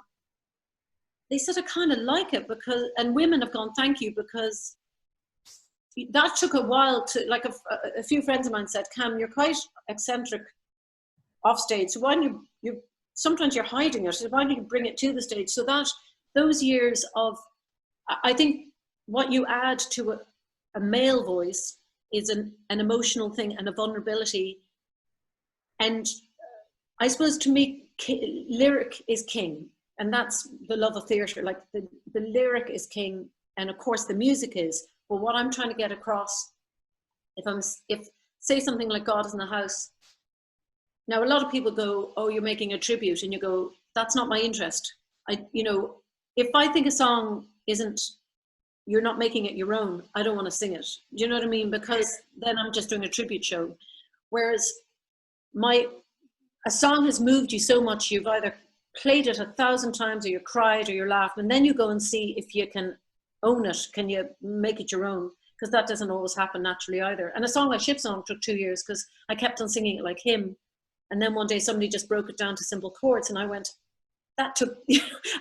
they said, I kind of like it, because, and women have gone, thank you, because that took a while to, like a few friends of mine said, Cam, you're quite eccentric off stage. So why don't you sometimes you're hiding it. So why don't you bring it to the stage? So that those years of, I think what you add to a male voice is an emotional thing and a vulnerability. And I suppose to me, lyric is king. And that's the love of theatre. Like the lyric is king. And of course the music is. But what I'm trying to get across, if say something like God is in the House. Now, a lot of people go, oh, you're making a tribute. And you go, that's not my interest. You know, if I think a song isn't, you're not making it your own, I don't want to sing it. Do you know what I mean? Because then I'm just doing a tribute show. Whereas a song has moved you so much, you've either played it 1,000 times or you cried or you laughed, and then you go and see if you can own it. Can you make it your own? Because that doesn't always happen naturally either. And a song like Ship Song took 2 years because I kept on singing it like him. And then one day somebody just broke it down to simple chords, and I went, that took,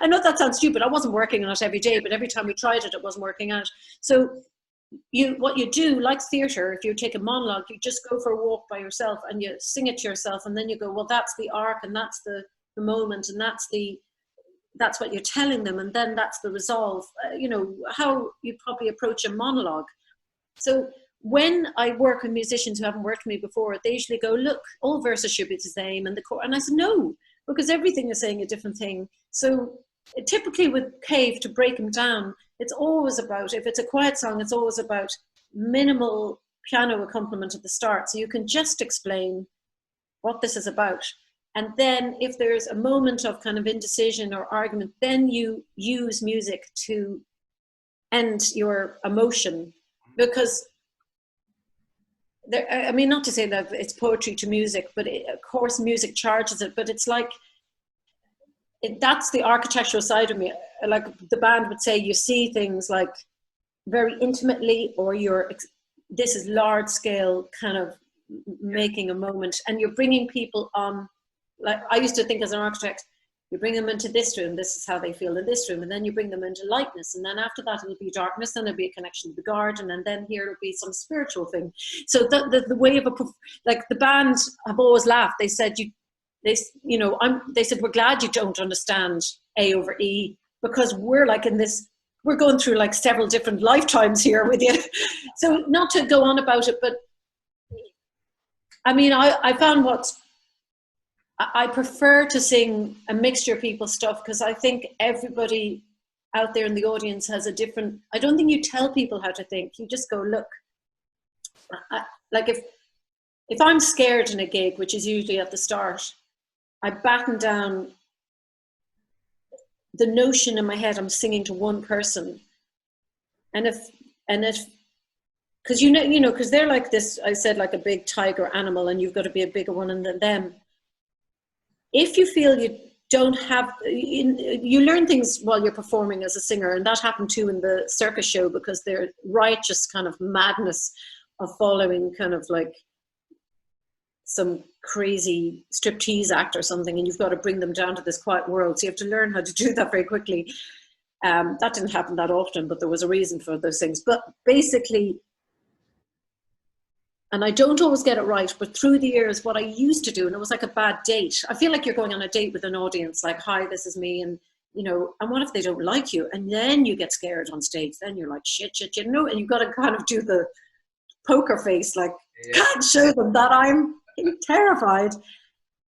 I know that sounds stupid, I wasn't working on it every day, but every time we tried it, it wasn't working out. So what you do, like theatre, if you take a monologue, you just go for a walk by yourself and you sing it to yourself, and then you go, well, that's the arc, and that's the moment, and that's what you're telling them, and then that's the resolve. You know, how you probably approach a monologue. So when I work with musicians who haven't worked with me before, they usually go, look, all verses should be the same, and and I said, no, because everything is saying a different thing. So typically with Cave, to break them down, it's always about, if it's a quiet song, it's always about minimal piano accompaniment at the start, so you can just explain what this is about. And then if there's a moment of kind of indecision or argument, then you use music to end your emotion. because there, I mean, not to say that it's poetry to music, but of course music charges it, but it's like, that's the architectural side of me. Like the band would say, you see things like very intimately, or this is large scale kind of making a moment, and you're bringing people on. Like I used to think as an architect, you bring them into this room, this is how they feel in this room, and then you bring them into lightness, and then after that it'll be darkness, then it'll be a connection to the garden, and then here it'll be some spiritual thing. So the way of like the band have always laughed. They said they said, we're glad you don't understand A over E, because we're like in this, we're going through like several different lifetimes here with you. So not to go on about it, but I mean, I found I prefer to sing a mixture of people's stuff, because I think everybody out there in the audience has a different, I don't think you tell people how to think. You just go, look, like if I'm scared in a gig, which is usually at the start, I batten down the notion in my head I'm singing to one person. And if, because because they're like this, I said, like a big tiger animal, and you've got to be a bigger one than them. If you feel you don't have, you learn things while you're performing as a singer, and that happened too in the circus show, because they're righteous kind of madness of following kind of like some crazy striptease act or something, and you've got to bring them down to this quiet world. So you have to learn how to do that very quickly. That didn't happen that often, but there was a reason for those things. But basically, and I don't always get it right, but through the years, what I used to do, and it was like a bad date. I feel like you're going on a date with an audience, like, hi, this is me. And, and what if they don't like you? And then you get scared on stage. Then you're like, shit, and you've got to kind of do the poker face, like, can't show them that I'm terrified.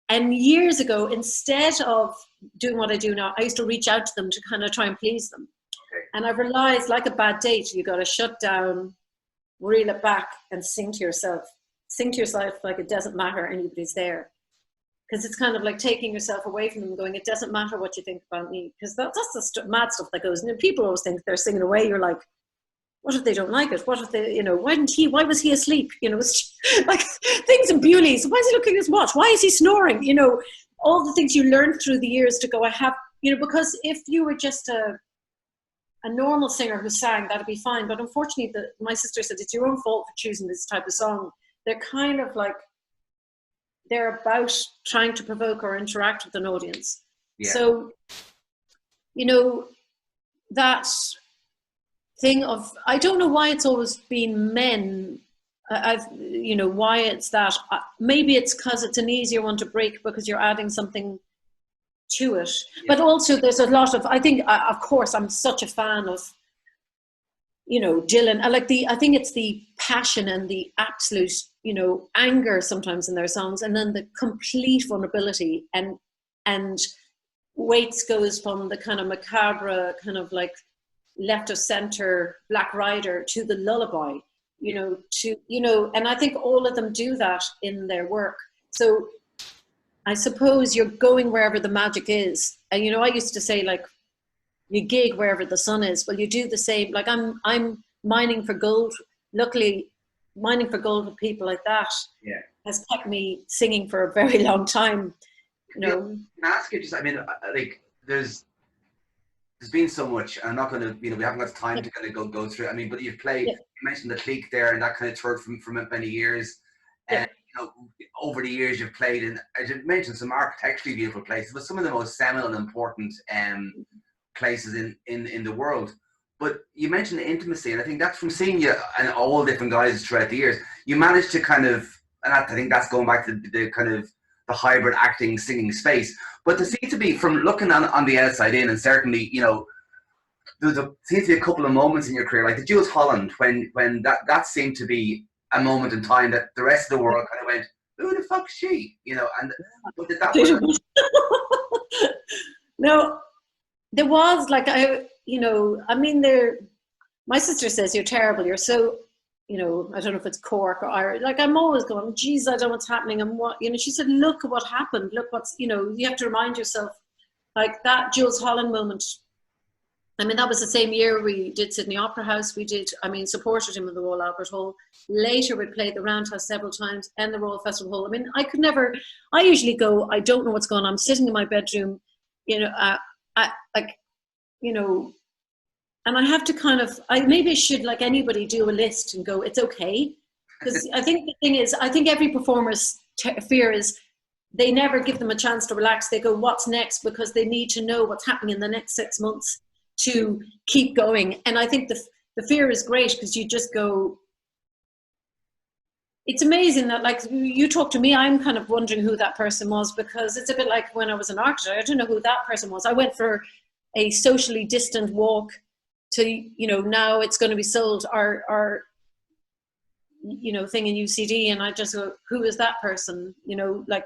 And years ago, instead of doing what I do now, I used to reach out to them to kind of try and please them. Okay. And I realized, like a bad date, you got to shut down, reel it back, and sing to yourself. Sing to yourself like it doesn't matter anybody's there. Because it's kind of like taking yourself away from them, going, it doesn't matter what you think about me. Because that's the mad stuff that goes. And people always think they're singing away. You're like, what if they don't like it? What if they, why was he asleep? It's like things in Bewley's. Why is he looking at his watch? Why is he snoring? All the things you learn through the years to go, I have, because if you were just a normal singer who sang, that'd be fine. But unfortunately, my sister said, it's your own fault for choosing this type of song. They're kind of like, they're about trying to provoke or interact with an audience. Yeah. So, that thing of, I don't know why it's always been men. Why it's that. Maybe it's because it's an easier one to break because you're adding something to it. Yeah. But also there's a lot of, I think, of course, I'm such a fan of, Dylan. I think it's the passion and the absolute, anger sometimes in their songs, and then the complete vulnerability, and Waits goes from the kind of macabre, kind of like left of center Black Rider to the lullaby, and I think all of them do that in their work. So I suppose you're going wherever the magic is. And, I used to say, like, you gig wherever the sun is. Well, you do the same. Like, I'm mining for gold. Luckily, mining for gold with people like that has kept me singing for a very long time. Can I ask you just, I think there's been so much, and I'm not going to, we haven't got time to kind of go through it. But you've played, you mentioned the Clique there, and that kind of toured from many years. And, over the years you've played in, as you mentioned, some architecturally beautiful places, but some of the most seminal and important places in the world. But you mentioned the intimacy, and I think that's from seeing you and all different guys throughout the years. You managed to kind of, and I think that's going back to the kind of the hybrid acting, singing space. But there seems to be, from looking on the outside in, and certainly, there seems to be a couple of moments in your career, like the Jules Holland, when that seemed to be a moment in time that the rest of the world kind of went, who the fuck's she? And but did that No, there was like, my sister says, you're terrible, you're so, I don't know if it's Cork or Irish, like I'm always going, geez, I don't know what's happening, and what, she said, look at what happened, look what's, you have to remind yourself, like that Jules Holland moment. I mean, that was the same year we did Sydney Opera House. We did, I mean, supported him with the Royal Albert Hall. Later, we played the Roundhouse several times and the Royal Festival Hall. I mean, I could never, I usually go, I don't know what's going on. I'm sitting in my bedroom, you know, like, you know, and I have to kind of, maybe I should, like anybody, do a list and go, it's okay. Because I think the thing is, I think every performer's fear is they never give them a chance to relax. They go, what's next? Because they need to know what's happening in the next 6 months to keep going. And I think the fear is great, because you just go, it's amazing that, like, you talk to me, I'm kind of wondering who that person was, because it's a bit like when I was an architect, I don't know who that person was. I went for a socially distant walk to, you know, now it's going to be sold, our you know, thing in UCD, and I just go, who is that person? You know, like,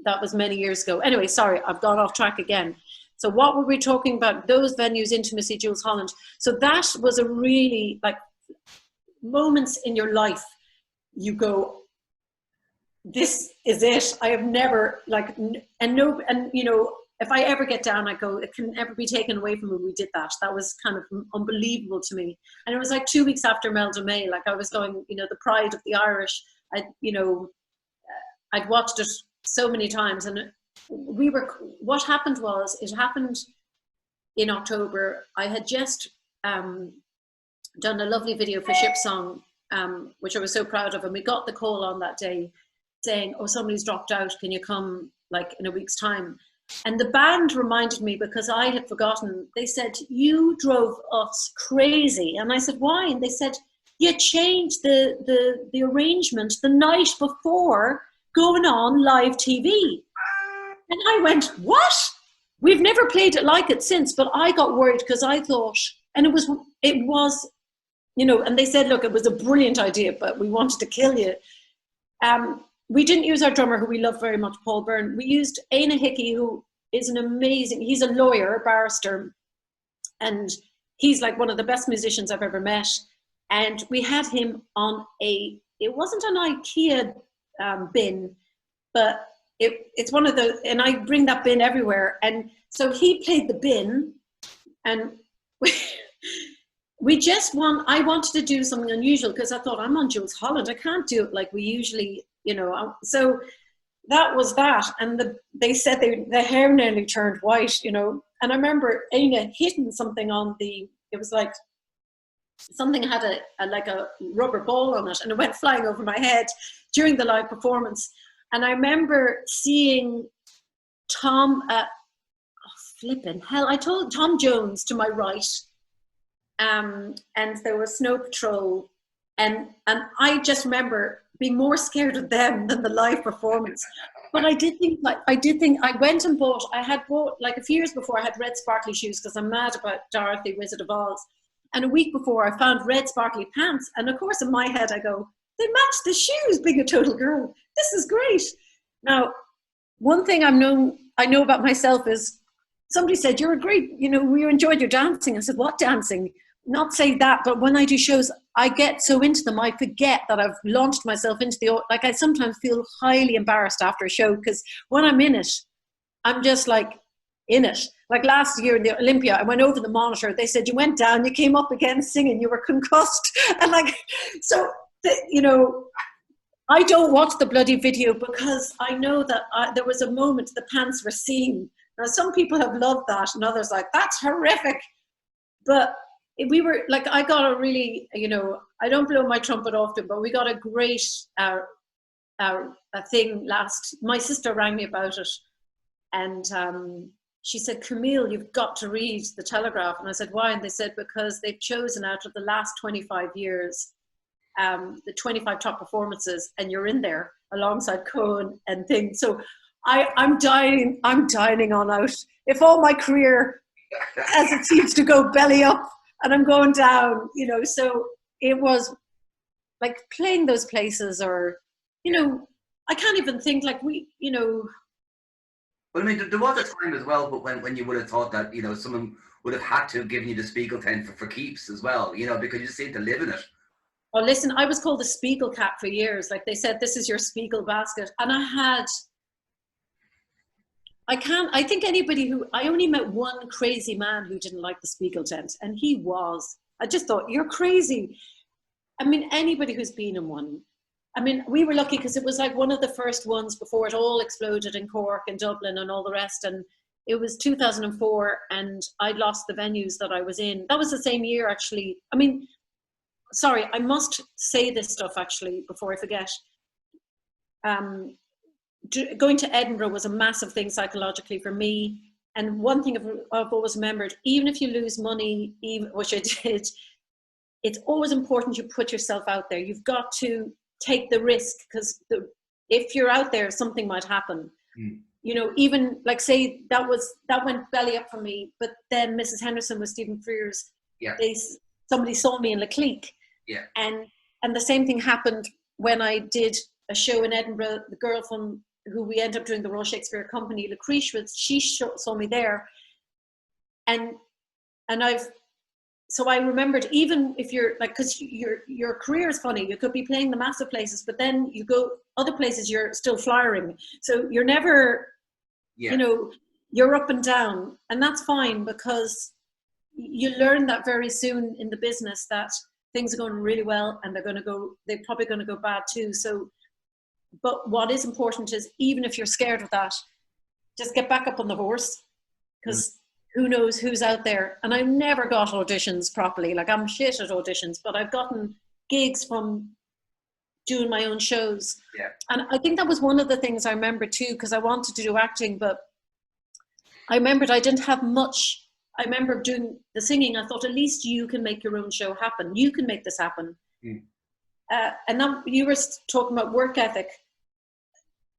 that was many years ago. Anyway, sorry, I've gone off track again. So what were we talking about? Those venues, intimacy, Jules Holland. So that was a really, like, moments in your life, you go, this is it. I have never, like, and you know, if I ever get down, I go, it can never be taken away from me. We did that. That was kind of unbelievable to me. And it was like 2 weeks after Melda May, like I was going, you know, the pride of the Irish. You know, I'd watched it so many times, and what happened was, it happened in October. I had just done a lovely video for Ship Song, which I was so proud of. And we got the call on that day saying, oh, somebody's dropped out. Can you come, like, in a week's time? And the band reminded me, because I had forgotten. They said, you drove us crazy. And I said, why? And they said, you changed the arrangement the night before going on live TV. And I went, what? We've never played it like it since. But I got worried, because I thought, and it was, you know, and they said, look, it was a brilliant idea, but we wanted to kill you. We didn't use our drummer, who we love very much, Paul Byrne. We used Éanna Hickey, who is an amazing, he's a lawyer, a barrister, and he's like one of the best musicians I've ever met. And we had him on it wasn't an IKEA bin, but it's one of the, and I bring that bin everywhere. And so he played the bin, and I wanted to do something unusual, because I thought, I'm on Jules Holland, I can't do it like we usually, you know. So that was that. And they said the hair nearly turned white, you know. And I remember Éanna hitting something on it was like, something had like a rubber ball on it, and it went flying over my head during the live performance. And I remember seeing Tom, flipping hell, I told Tom Jones to my right, and there was Snow Patrol, and I just remember being more scared of them than the live performance. But I went and bought, like a few years before, I had red sparkly shoes, because I'm mad about Dorothy, Wizard of Oz. And a week before, I found red sparkly pants. And of course, in my head, I go, they match the shoes, being a total girl. This is great. Now, one thing I know about myself is, somebody said, you're a great, you know, we enjoyed your dancing. I said, what dancing? Not say that, but when I do shows, I get so into them, I forget that I've launched myself into like, I sometimes feel highly embarrassed after a show, because when I'm in it, I'm just like in it. Like last year in the Olympia, I went over the monitor. They said, you went down, you came up again singing, you were concussed. And like, so, you know, I don't watch the bloody video, because I know that there was a moment the pants were seen. Now, some people have loved that, and others like, that's horrific. But we were like, I got a really, you know, I don't blow my trumpet often, but we got a great thing my sister rang me about it, and she said, Camille, you've got to read the Telegraph. And I said, why? And they said, because they've chosen out of the last 25 years, the 25 top performances, and you're in there alongside Cohen and things. So I'm dining on out. If all my career, as it seems to go belly up, and I'm going down, you know. So it was like playing those places, or, you know, I can't even think, like, you know. Well, I mean, there was a time as well, but when you would have thought that, you know, someone would have had to have given you the Spiegel tent for keeps as well, you know, because you just seem to live in it. Oh, listen, I was called the Spiegel cat for years. Like, they said, this is your Spiegel basket. And I think anybody I only met one crazy man who didn't like the Spiegel tent, and I just thought, you're crazy. I mean, anybody who's been in one. I mean, we were lucky because it was like one of the first ones before it all exploded in Cork and Dublin and all the rest. And it was 2004, and I'd lost the venues that I was in. That was the same year, actually. I mean, sorry, I must say this stuff actually before I forget. Going to Edinburgh was a massive thing psychologically for me. And one thing I've always remembered, even if you lose money, which I did, it's always important you put yourself out there. You've got to take the risk, because if you're out there, something might happen. You know, even like say that went belly up for me, but then Mrs. Henderson with Stephen Frears, somebody saw me in Leclerc. Yeah. And the same thing happened when I did a show in Edinburgh. The girl from who we ended up doing the Royal Shakespeare Company, Lucretia, she saw me there. And so I remembered, even if you're like, because your career is funny, you could be playing the massive places, but then you go other places, you're still flying. So you're never, you know, you're up and down, and that's fine, because you learn that very soon in the business that things are going really well, and they're probably going to go bad too. So, but what is important is, even if you're scared of that, just get back up on the horse, because who knows who's out there. And I never got auditions properly. Like, I'm shit at auditions, but I've gotten gigs from doing my own shows. Yeah. And I think that was one of the things I remember too, because I wanted to do acting, but I remembered I didn't have much. I remember doing the singing. I thought, at least you can make your own show happen. You can make this happen. And then you were talking about work ethic.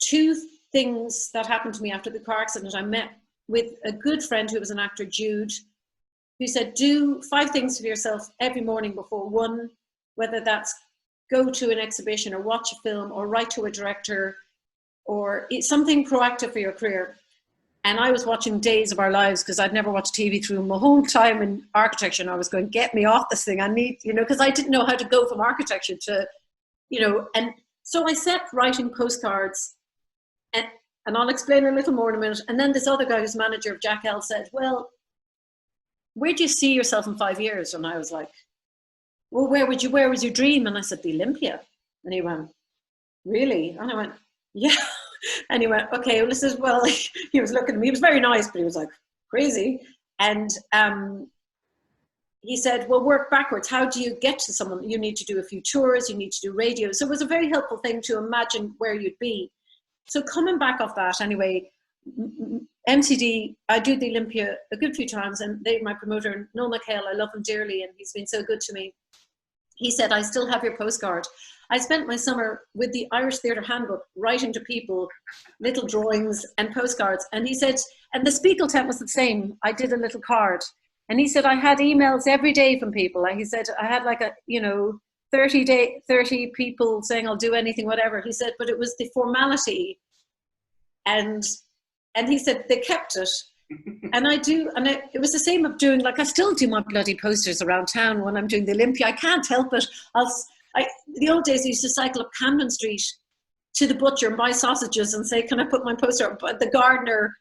Two things that happened to me after the car accident. I met with a good friend who was an actor, Jude, who said, do 5 things for yourself every morning before one, whether that's go to an exhibition or watch a film or write to a director or something proactive for your career. And I was watching Days of Our Lives, because I'd never watched TV through my whole time in architecture. And I was going, get me off this thing. I need, you know, because I didn't know how to go from architecture to, you know, and so I set writing postcards, and I'll explain a little more in a minute. And then this other guy who's manager of Jack L said, well, where do you see yourself in 5 years? And I was like, well, where was your dream? And I said, the Olympia. And he went, really? And I went, yeah. And he went, okay, well, this is, well, he was looking at me. He was very nice, but he was like, crazy. And he said, well, work backwards. How do you get to someone? You need to do a few tours. You need to do radio. So it was a very helpful thing to imagine where you'd be. So coming back off that, anyway, MCD, I do the Olympia a good few times, and my promoter, Noel McHale, I love him dearly, and he's been so good to me. He said, I still have your postcard. I spent my summer with the Irish Theatre Handbook writing to people little drawings and postcards. And he said, and the Spiegel tent was the same. I did a little card. And he said, I had emails every day from people. And he said, I had like 30 people saying, I'll do anything, whatever. He said, but it was the formality. And he said, they kept it. And I do, and it was the same of doing, like, I still do my bloody posters around town when I'm doing the Olympia. I can't help it. The old days I used to cycle up Camden Street to the butcher and buy sausages and say, can I put my poster up at the gardener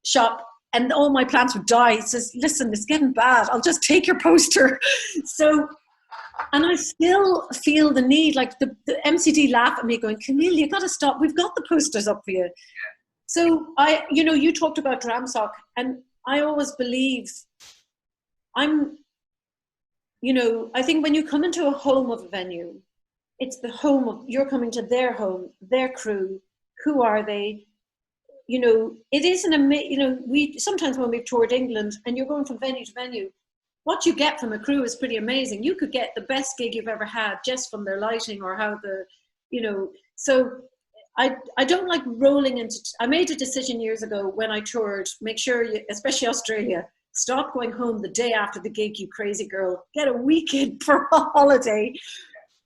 shop? And all my plants would die. He says, listen, it's getting bad. I'll just take your poster. So, and I still feel the need, like the MCD laugh at me going, Camille, you got to stop. We've got the posters up for you. So you talked about Dramsock, and I always believe I think when you come into a home of a venue, it's the home of, you're coming to their home, their crew. Who are they? It isn't we sometimes when we've toured England and you're going from venue to venue, what you get from a crew is pretty amazing. You could get the best gig you've ever had just from their lighting or how so I don't like rolling into, I made a decision years ago when I toured, make sure you, especially Australia, stop going home the day after the gig, you crazy girl. Get a weekend for a holiday,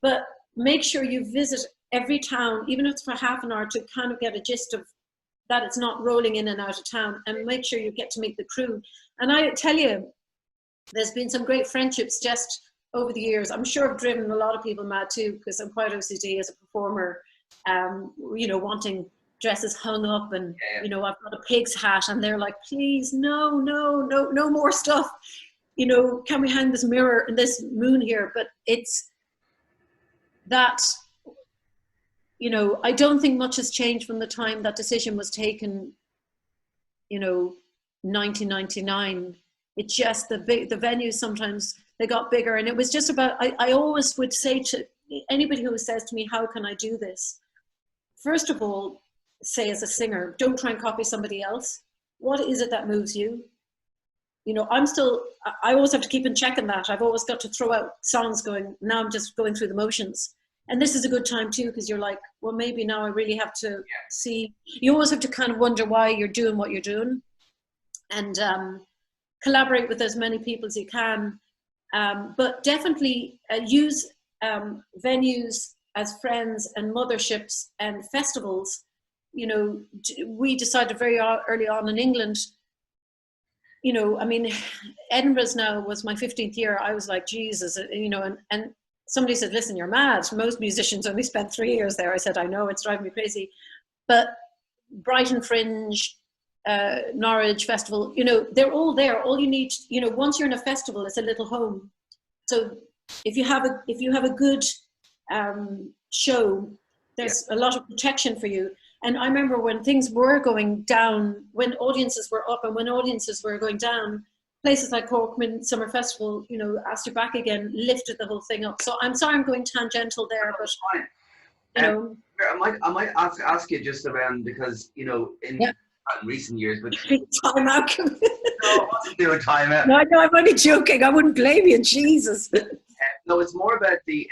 but make sure you visit every town, even if it's for half an hour, to kind of get a gist of that it's not rolling in and out of town, and make sure you get to meet the crew. And I tell you, there's been some great friendships just over the years. I'm sure I've driven a lot of people mad too, because I'm quite OCD as a performer, wanting dresses hung up, and you know, I've got a pig's hat, and they're like, please, no, no, no, no more stuff. You know, can we hang this mirror and this moon here? But it's that, you know, I don't think much has changed from the time that decision was taken, you know, 1999. It's just the venues sometimes, they got bigger, and it was just about, I always would say to anybody who says to me, how can I do this? First of all, say as a singer, don't try and copy somebody else. What is it that moves you? You know, I always have to keep in checking that. I've always got to throw out songs going, now I'm just going through the motions. And this is a good time too, because you're like, well, maybe now I really have to see. You always have to kind of wonder why you're doing what you're doing, and collaborate with as many people as you can. But definitely use venues as friends and motherships and festivals. You know, we decided very early on in England, you know, I mean, Edinburgh's now was my 15th year. I was like, Jesus, you know, and somebody said, listen, you're mad. Most musicians only spent 3 years there. I said, I know, it's driving me crazy. But Brighton Fringe, Norwich Festival, you know, they're all there. All you need, you know, once you're in a festival, it's a little home. So if you have a good show, there's a lot of protection for you. And I remember when things were going down, when audiences were up and when audiences were going down, places like Cork Summer Festival, you know, asked you back again, lifted the whole thing up. So I'm sorry I'm going tangential there, but you know. I might ask you just around, because, you know, in recent years, but time out. No, I wasn't doing time out. No, I'm only joking. I wouldn't blame you, Jesus. No, it's more about the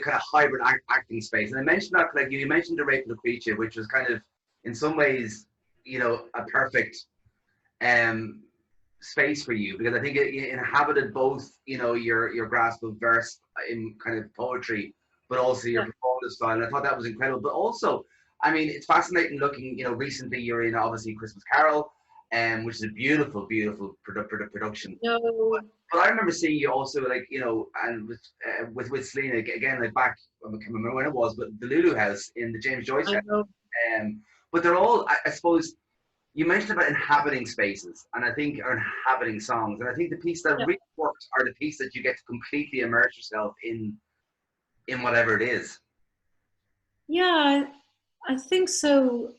kind of hybrid acting space. And I mentioned that, like you mentioned the Rape of Lucretia, which was kind of, in some ways, you know, a perfect space for you, because I think it inhabited both, you know, your grasp of verse in kind of poetry, but also your performance style. And I thought that was incredible. But also, I mean, it's fascinating looking, you know, recently you're in, obviously, Christmas Carol, which is a beautiful, beautiful production. No. But I remember seeing you also, like, you know, and with Selena, again, like back, I can't remember when it was, but the Lulu House in the James Joyce House. But they're all, I suppose, you mentioned about inhabiting spaces, and I think are inhabiting songs. And I think the piece that really worked are the piece that you get to completely immerse yourself in whatever it is. Yeah, I think so.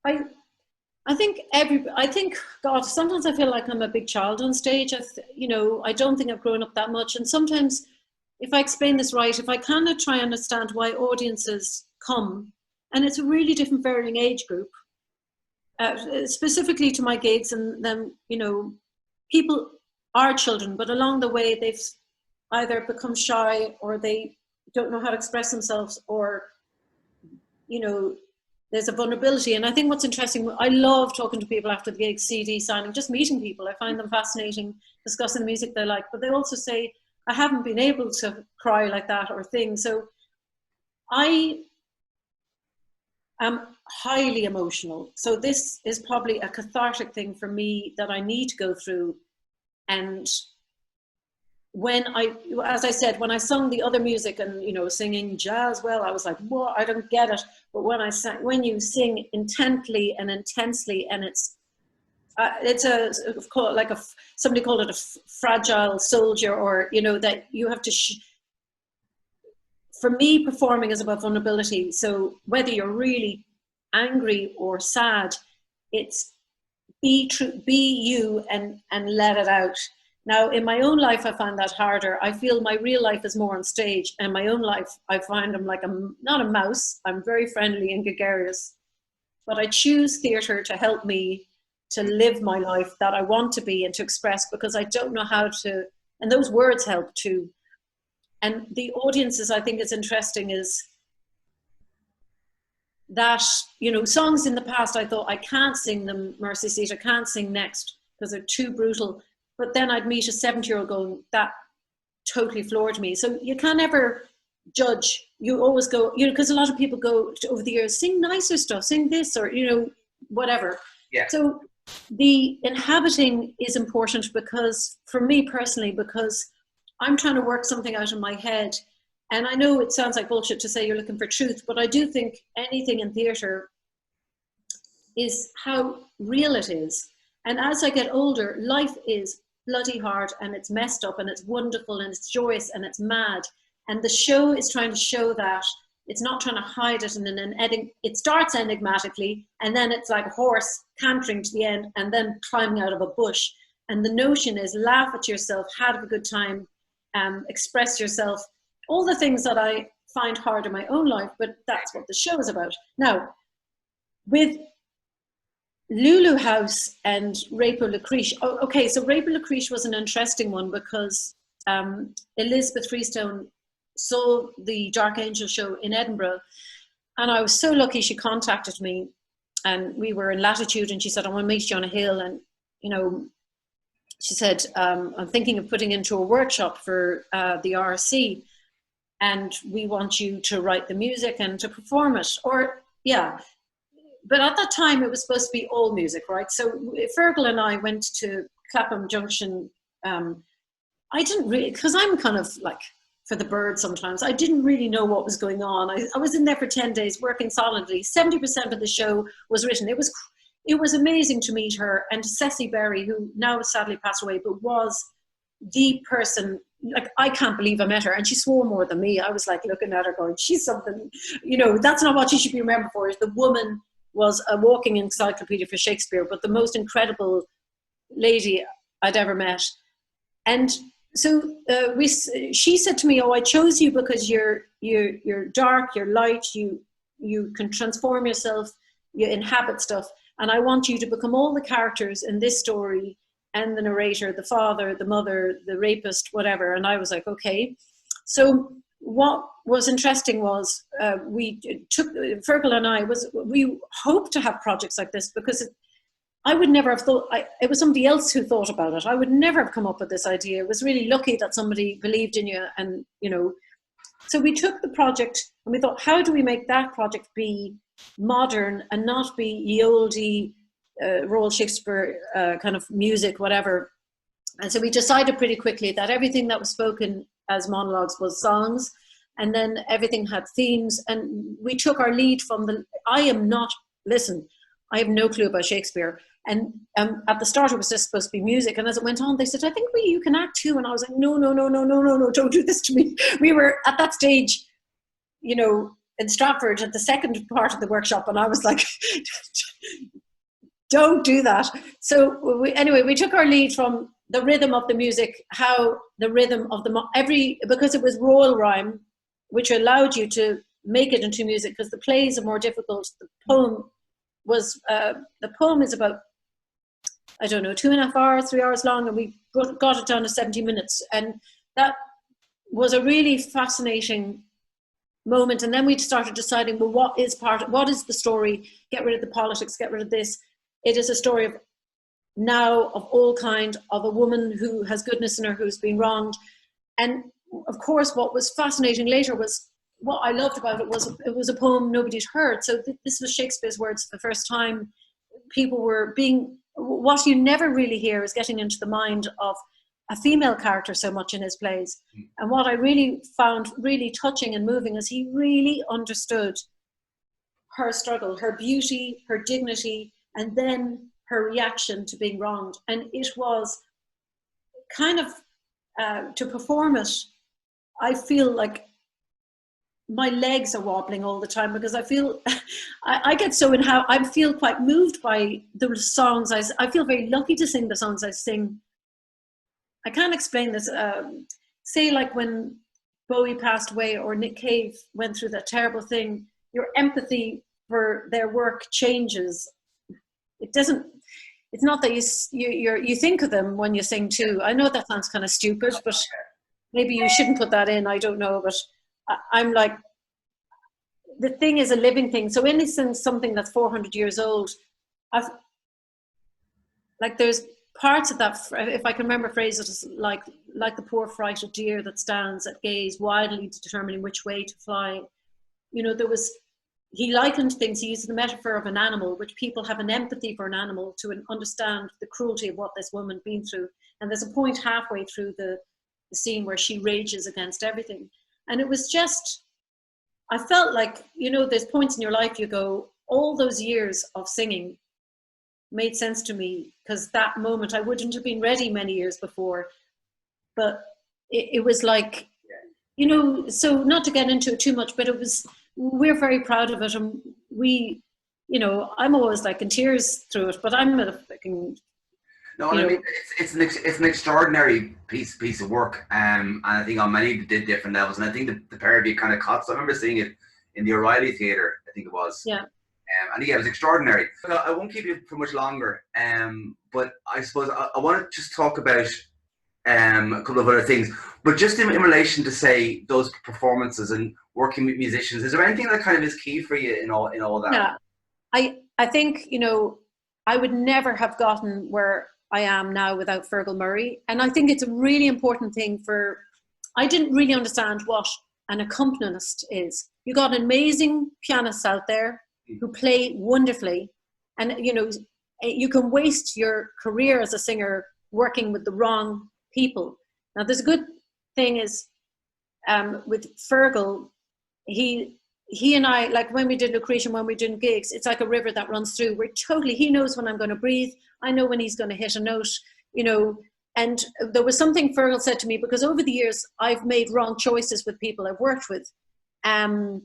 I think God, sometimes I feel like I'm a big child on stage. You know, I don't think I've grown up that much. And sometimes, if I explain this right, if I kind of try and understand why audiences come, and it's a really different varying age group, specifically to my gigs, and then, you know, people are children, but along the way they've either become shy, or they don't know how to express themselves, or, you know, there's a vulnerability. And I think what's interesting, I love talking to people after the gig, CD signing, just meeting people. I find them fascinating, discussing the music they like, but they also say, I haven't been able to cry like that or things. So I am highly emotional. So this is probably a cathartic thing for me that I need to go through. And when as I said, when I sung the other music and, you know, singing jazz, well, I was like, whoa, I don't get it. But when you sing intently and intensely, and somebody called it a fragile soldier, or, you know, that you have to, for me, performing is about vulnerability. So whether you're really angry or sad, it's be true, be you, and let it out. Now, in my own life, I find that harder. I feel my real life is more on stage. And my own life, I find I'm like, I'm not a mouse. I'm very friendly and gregarious. But I choose theatre to help me to live my life that I want to be and to express, because I don't know how to, and those words help too. And the audiences, I think, is interesting is that, you know, songs in the past, I thought, I can't sing them, Mercy Seat, I can't sing Next, because they're too brutal. But then I'd meet a 70-year-old going, that totally floored me. So you can't ever judge. You always go, you know, because a lot of people go over the years, sing nicer stuff, sing this, or, you know, whatever. Yeah. So the inhabiting is important, because for me personally, because I'm trying to work something out in my head. And I know it sounds like bullshit to say you're looking for truth, but I do think anything in theatre, is how real it is. And as I get older, life is bloody hard, and it's messed up, and it's wonderful, and it's joyous, and it's mad. And the show is trying to show that. It's not trying to hide it in an ending. It starts enigmatically, and then it's like a horse cantering to the end and then climbing out of a bush. And the notion is laugh at yourself, have a good time, express yourself, all the things that I find hard in my own life, but that's what the show is about. Now, with Lulu House and Rape of Lucrece. Oh, okay, so Rape of Lucrece was an interesting one because Elizabeth Freestone saw the Dark Angel show in Edinburgh, and I was so lucky she contacted me, and we were in Latitude, and she said, I want to meet you on a hill, and you know, she said, I'm thinking of putting into a workshop for the RSC, and we want you to write the music and to perform it, or yeah. But at that time, it was supposed to be all music, right? So Fergal and I went to Clapham Junction. I didn't really, because I'm kind of like for the birds sometimes, I didn't really know what was going on. I was in there for 10 days working solidly. 70% of the show was written. It was amazing to meet her, and Ceci Berry, who now sadly passed away, but was the person, like, I can't believe I met her, and she swore more than me. I was like looking at her going, she's something, you know, that's not what she should be remembered for. Is the woman was a walking encyclopedia for Shakespeare, but the most incredible lady I'd ever met. And so she said to me, oh, I chose you because you're dark, you're light, you can transform yourself, you inhabit stuff, and I want you to become all the characters in this story, and the narrator, the father, the mother, the rapist, whatever. And I was like, okay. So what was interesting was Fergal and I, we hoped to have projects like this, because I would never have thought, it was somebody else who thought about it. I would never have come up with this idea. It was really lucky that somebody believed in you, and, you know, so we took the project and we thought, how do we make that project be modern and not be ye oldie, Royal Shakespeare kind of music, whatever. And so we decided pretty quickly that everything that was spoken as monologues was songs, and then everything had themes. And we took our lead from I have no clue about Shakespeare. And at the start it was just supposed to be music. And as it went on, they said, I think you can act too. And I was like, no, don't do this to me. We were at that stage, you know, in Stratford at the second part of the workshop. And I was like, don't do that. So anyway, we took our lead from the rhythm of the music, how the rhythm of because it was royal rhyme, which allowed you to make it into music, because the plays are more difficult. The poem is about, I don't know, 2.5 hours, 3 hours long, and we got it down to 70 minutes. And that was a really fascinating moment. And then we started deciding, well, what is the story? Get rid of the politics, get rid of this. It is a story of now, of all kind, of a woman who has goodness in her, who's been wronged. And of course, what was fascinating later was, what I loved about it was a poem nobody'd heard. So this was Shakespeare's words for the first time. People were what you never really hear is getting into the mind of a female character so much in his plays. And what I really found really touching and moving is he really understood her struggle, her beauty, her dignity, and then her reaction to being wronged. And it was kind of, to perform it, I feel like my legs are wobbling all the time, because I feel, I get so I feel quite moved by the songs. I feel very lucky to sing the songs I sing. I can't explain this. Say like when Bowie passed away, or Nick Cave went through that terrible thing, your empathy for their work changes. It's not that you think of them when you sing too. I know that sounds kind of stupid, but maybe you shouldn't put that in, I don't know. But I'm like, the thing is a living thing. So anything, something that's 400 years old, there's parts of that, if I can remember phrases, like the poor frighted deer that stands at gaze, wildly determining which way to fly. You know, he likened things, he used the metaphor of an animal, which people have an empathy for an animal to understand the cruelty of what this woman been through. And there's a point halfway through the scene where she rages against everything. And it was just, I felt like, you know, there's points in your life you go, all those years of singing, made sense to me, because that moment I wouldn't have been ready many years before. But it was like, you know, so not to get into it too much, but we're very proud of it. And we, you know, I'm always like in tears through it, but I'm a fucking, no, I mean, it's an extraordinary piece of work, and I think on many different levels. And I think the pair of you kind of caught. So I remember seeing it in the O'Reilly Theatre, I think it was. Yeah. And yeah, it was extraordinary. I won't keep you for much longer. But I suppose I want to just talk about a couple of other things. But just in relation to, say, those performances and working with musicians, is there anything that kind of is key for you in all that? Yeah, I think, you know, I would never have gotten where I am now without Fergal Murray. And I think it's a really important thing I didn't really understand what an accompanist is. You got amazing pianists out there who play wonderfully. And, you know, you can waste your career as a singer working with the wrong people. Now, there's a good thing is with Fergal, he and I, like when we did Lucretia, when we did gigs, it's like a river that runs through. He knows when I'm going to breathe. I know when he's going to hit a note, you know. And there was something Fergal said to me, because over the years, I've made wrong choices with people I've worked with. And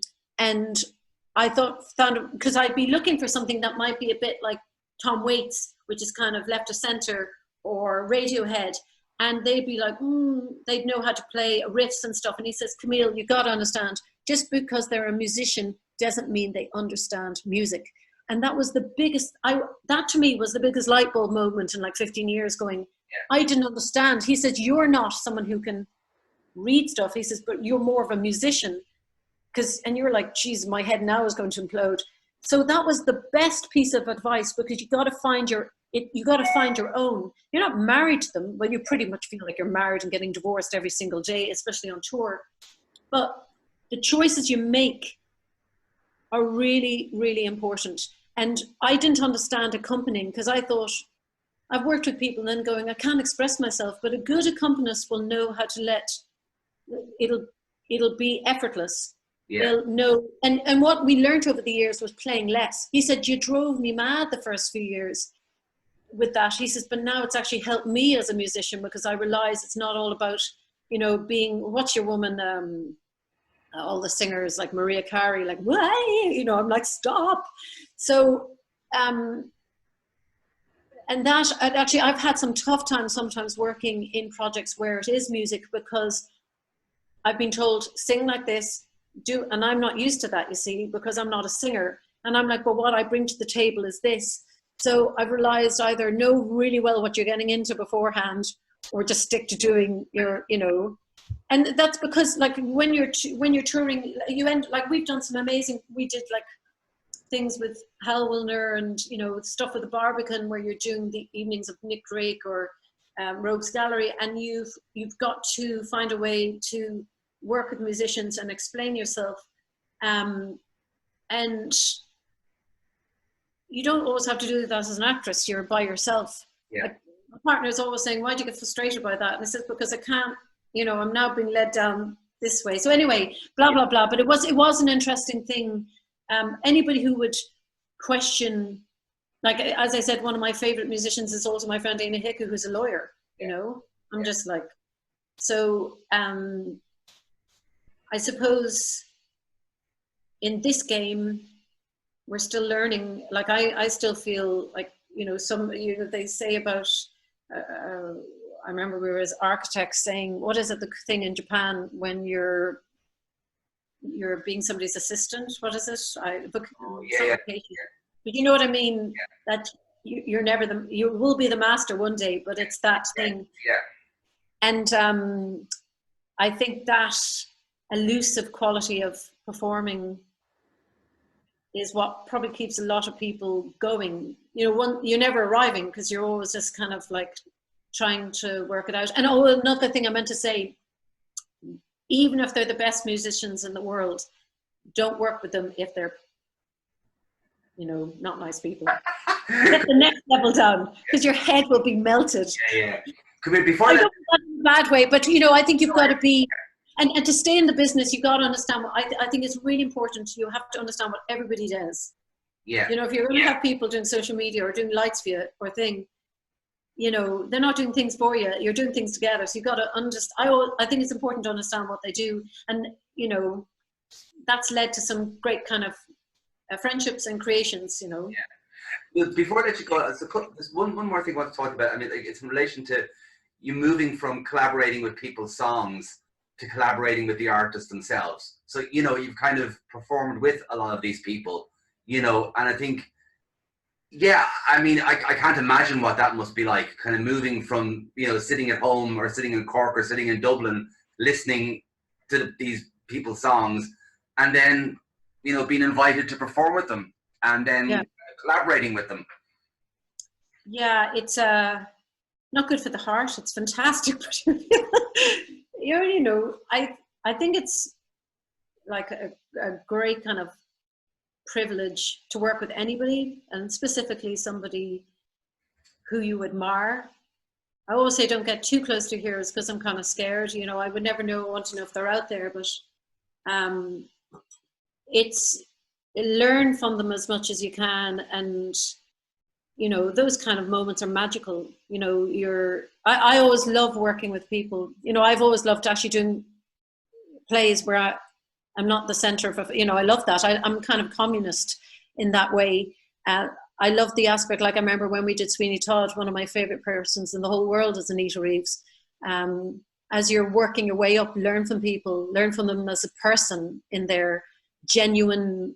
I found, because I'd be looking for something that might be a bit like Tom Waits, which is kind of left of center, or Radiohead. And they'd be like, they'd know how to play riffs and stuff. And he says, Camille, you got to understand, just because they're a musician doesn't mean they understand music. And that was the biggest, that to me was the biggest light bulb moment in like 15 years going, I didn't understand. He said, you're not someone who can read stuff. He says, but you're more of a musician. And you're like, geez, my head now is going to implode. So that was the best piece of advice, because you got to find your own. You're not married to them. Well, you pretty much feel like you're married and getting divorced every single day, especially on tour. But the choices you make are really, really important. And I didn't understand accompanying, because I thought, I've worked with people and then going, I can't express myself, but a good accompanist will know how to it'll be effortless. Yeah. They'll know. And what we learned over the years was playing less. He said, you drove me mad the first few years with that. He says, but now it's actually helped me as a musician, because I realize it's not all about, you know, being, what's your woman, all the singers like Maria Carey, like, why? You know, I'm like, stop. So, and that, actually, I've had some tough times sometimes working in projects where it is music, because I've been told, sing like this, and I'm not used to that, you see, because I'm not a singer. And I'm like, but what I bring to the table is this. So I've realized either know really well what you're getting into beforehand, or just stick to doing your, you know. And that's because, like, when you're touring, you end, like, we've done some amazing, we did like things with Hal Wilner and, you know, stuff with the Barbican, where you're doing the evenings of Nick Drake or Rogues Gallery, and you've got to find a way to work with musicians and explain yourself, and you don't always have to do that as an actress. You're by yourself. Yeah. Like, my partner is always saying, why do you get frustrated by that? And I said, because I can't, you know, I'm now being led down this way. So anyway, blah, blah, blah. But it was an interesting thing. Anybody who would question, like, as I said, one of my favorite musicians is also my friend Dana Hicku, who's a lawyer, you know. I'm just like, so I suppose in this game, we're still learning. Like, I still feel like, you know, they say about, I remember we were as architects saying, what is it, the thing in Japan when you're being somebody's assistant? What is it? But you know what I mean? Yeah. That you're never you will be the master one day, but it's that thing. Yeah. And I think that elusive quality of performing is what probably keeps a lot of people going. You know, you're never arriving, because you're always just kind of like trying to work it out. And another thing I meant to say, even if they're the best musicians in the world, don't work with them if they're, you know, not nice people. Get the next level down, because your head will be melted. Yeah. Before I don't mean that in a bad way, but, you know, I think you've got to be, and to stay in the business, you've got to understand, I think it's really important, you have to understand what everybody does. Yeah. You know, if you're going to have people doing social media or doing lights for you or thing, you know, they're not doing things for you. You're doing things together. So you've got to understand. I think it's important to understand what they do. And, you know, that's led to some great kind of friendships and creations, you know. Yeah. Before I let you go, there's one more thing I want to talk about. I mean, like, it's in relation to you moving from collaborating with people's songs to collaborating with the artists themselves. So, you know, you've kind of performed with a lot of these people, you know, and I think, yeah, I mean, I can't imagine what that must be like, kind of moving from, you know, sitting at home or sitting in Cork or sitting in Dublin, listening to these people's songs, and then, you know, being invited to perform with them and then collaborating with them. Yeah, it's not good for the heart. It's fantastic, but you know, I think it's like a great kind of privilege to work with anybody, and specifically somebody who you admire. I always say don't get too close to heroes because I'm kind of scared. You know, I would never want to know if they're out there, but it's learn from them as much as you can, and you know, those kind of moments are magical. You know, I always love working with people. You know, I've always loved actually doing plays where I'm not the center of, you know, I love that. I'm kind of communist in that way. I love the aspect, like I remember when we did Sweeney Todd, one of my favorite persons in the whole world is Anita Reeves. As you're working your way up, learn from people, learn from them as a person in their genuine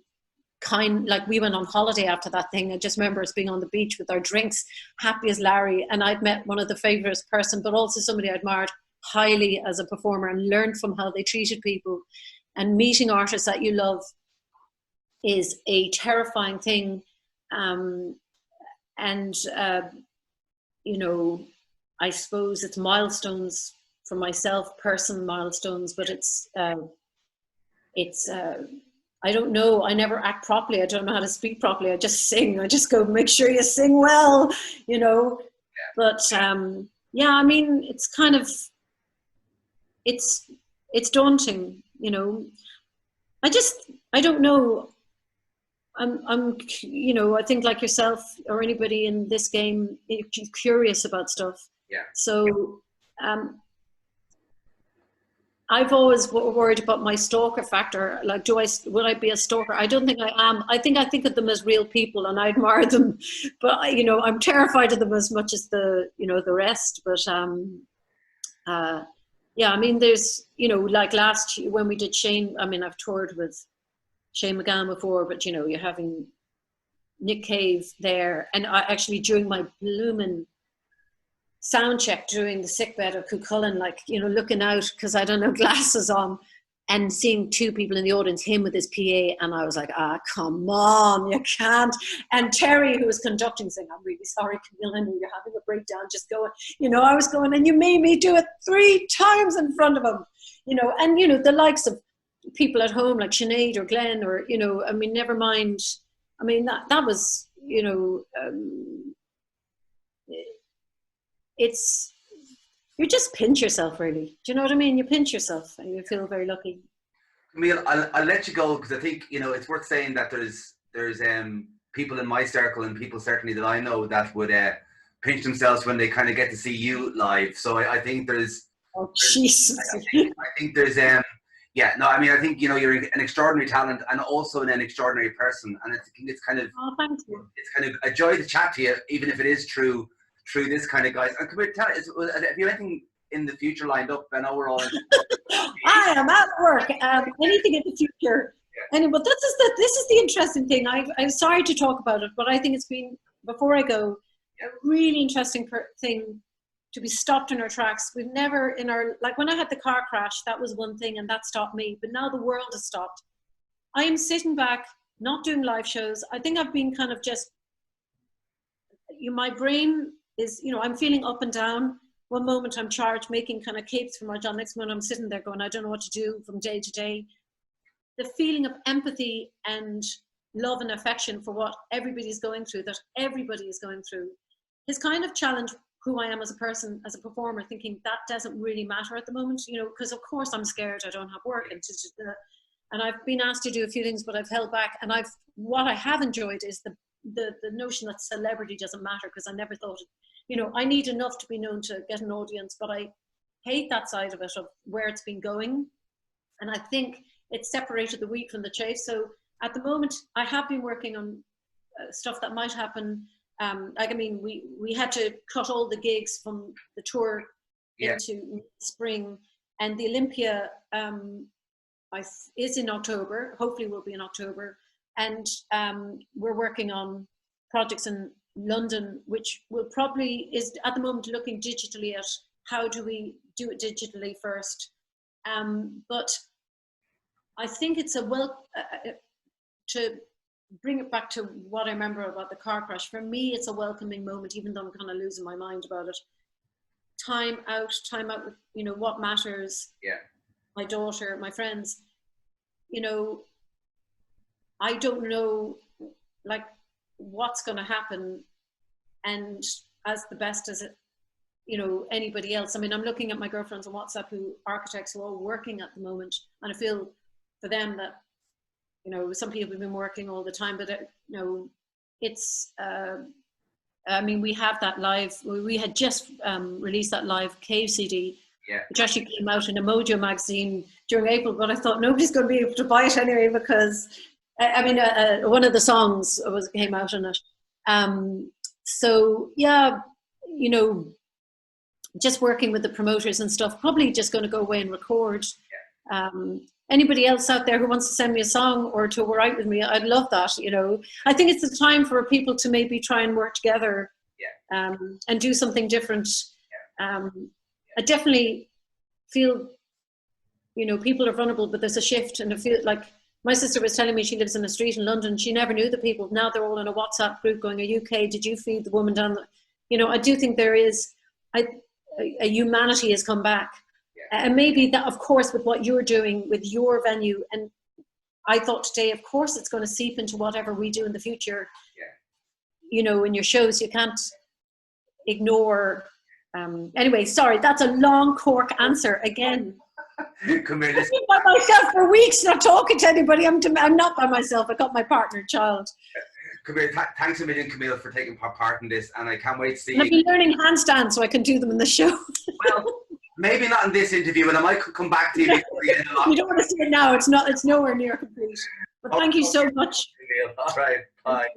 kind. Like we went on holiday after that thing. I just remember us being on the beach with our drinks, happy as Larry. And I'd met one of the favorite person, but also somebody I admired highly as a performer, and learned from how they treated people. And meeting artists that you love is a terrifying thing. You know, I suppose it's milestones for myself, personal milestones, but it's I don't know. I never act properly. I don't know how to speak properly. I just sing. I just go, make sure you sing well, you know. But yeah, I mean, it's kind of, it's daunting, you know. I don't know. I'm, you know, I think like yourself or anybody in this game, you're curious about stuff. Yeah. So I've always worried about my stalker factor. Like, would I be a stalker? I don't think I am. I think of them as real people, and I admire them. But you know, I'm terrified of them as much as the rest. But yeah, I mean, there's, you know, like last year when we did Shane. I mean, I've toured with Shane McGowan before, but you know, you're having Nick Cave there, and I actually during my Ballymun sound check during the sickbed of Cuchulainn, like, you know, looking out because I don't know, glasses on, and seeing two people in the audience, him with his PA, and I was like, come on, you can't. And Terry, who was conducting, saying, I'm really sorry, Camille, I know you're having a breakdown, just go. You know, I was going, and you made me do it 3 times in front of him, you know, and, you know, the likes of people at home like Sinead or Glenn, or, you know, I mean, never mind. I mean, that was, you know, you just pinch yourself, really. Do you know what I mean? You pinch yourself and you feel very lucky. Camille, I'll let you go because I think, you know, it's worth saying that there's people in my circle and people certainly that I know that would pinch themselves when they kind of get to see you live. So I think there's... Oh, Jesus. I think there's... yeah, no, I mean, I think, you know, you're an extraordinary talent and also an extraordinary person. And it's kind of... Oh, thank you. It's kind of a joy to chat to you, even if it is through this kind of guys. And can we tell us, have you anything in the future lined up? I know we're all in... I am at work. Anything in the future. Yeah. Anyway, but this is the interesting thing. I'm sorry to talk about it, but I think it's been, before I go, a really interesting thing to be stopped in our tracks. We've never in our, like when I had the car crash, that was one thing and that stopped me, but now the world has stopped. I am sitting back, not doing live shows. I think I've been kind of just, my brain is, you know, I'm feeling up and down. One moment I'm charged making kind of capes for my job. Next moment I'm sitting there going, I don't know what to do from day to day. The feeling of empathy and love and affection for what everybody's going through, that everybody is going through, has kind of challenged who I am as a person, as a performer, thinking that doesn't really matter at the moment, you know, because of course I'm scared I don't have work. And I've been asked to do a few things, but I've held back. And what I have enjoyed is the notion that celebrity doesn't matter, because I never thought, I need enough to be known to get an audience, but I hate that side of it, of where it's been going. And I think it's separated the wheat from the chaff. So at the moment, I have been working on stuff that might happen. We had to cut all the gigs from the tour into spring, and the Olympia is in October. Hopefully, will be in October, and we're working on projects in London, which is at the moment looking digitally at how do we do it digitally first. But I think it's to bring it back to what I remember about the car crash. For me, it's a welcoming moment, even though I'm kind of losing my mind about it. Time out with, what matters. Yeah. My daughter, my friends, I don't know, like, what's going to happen. And as the best as anybody else. I mean, I'm looking at my girlfriends on WhatsApp, architects who are all working at the moment. And I feel for them that, some people have been working all the time, but it's, we have that live, we had just released that live Cave CD, which actually came out in a Mojo magazine during April, but I thought nobody's going to be able to buy it anyway, because, one of the songs came out in it. So, yeah, just working with the promoters and stuff, probably just going to go away and record. Anybody else out there who wants to send me a song or to write with me, I'd love that. I think it's the time for people to maybe try and work together and do something different. I definitely feel, people are vulnerable, but there's a shift, and I feel like my sister was telling me she lives in a street in London. She never knew the people. Now they're all in a WhatsApp group going, "Are you okay? Did you feed the woman down the?" I do think there is a humanity has come back. And maybe that, of course, with what you're doing with your venue, and I thought today, of course, it's going to seep into whatever we do in the future. In your shows, you can't ignore. Anyway, sorry, that's a long cork answer again. Camille, I've been by myself for weeks, not talking to anybody. I'm not by myself. I got my partner, child. Camille, thanks a million, Camille, for taking part in this, and I can't wait to see. And I've been learning handstands so I can do them in the show. Well, maybe not in this interview, and I might come back to you before the end of the You don't want to see it now. It's nowhere near complete. But thank you so much. All right, bye.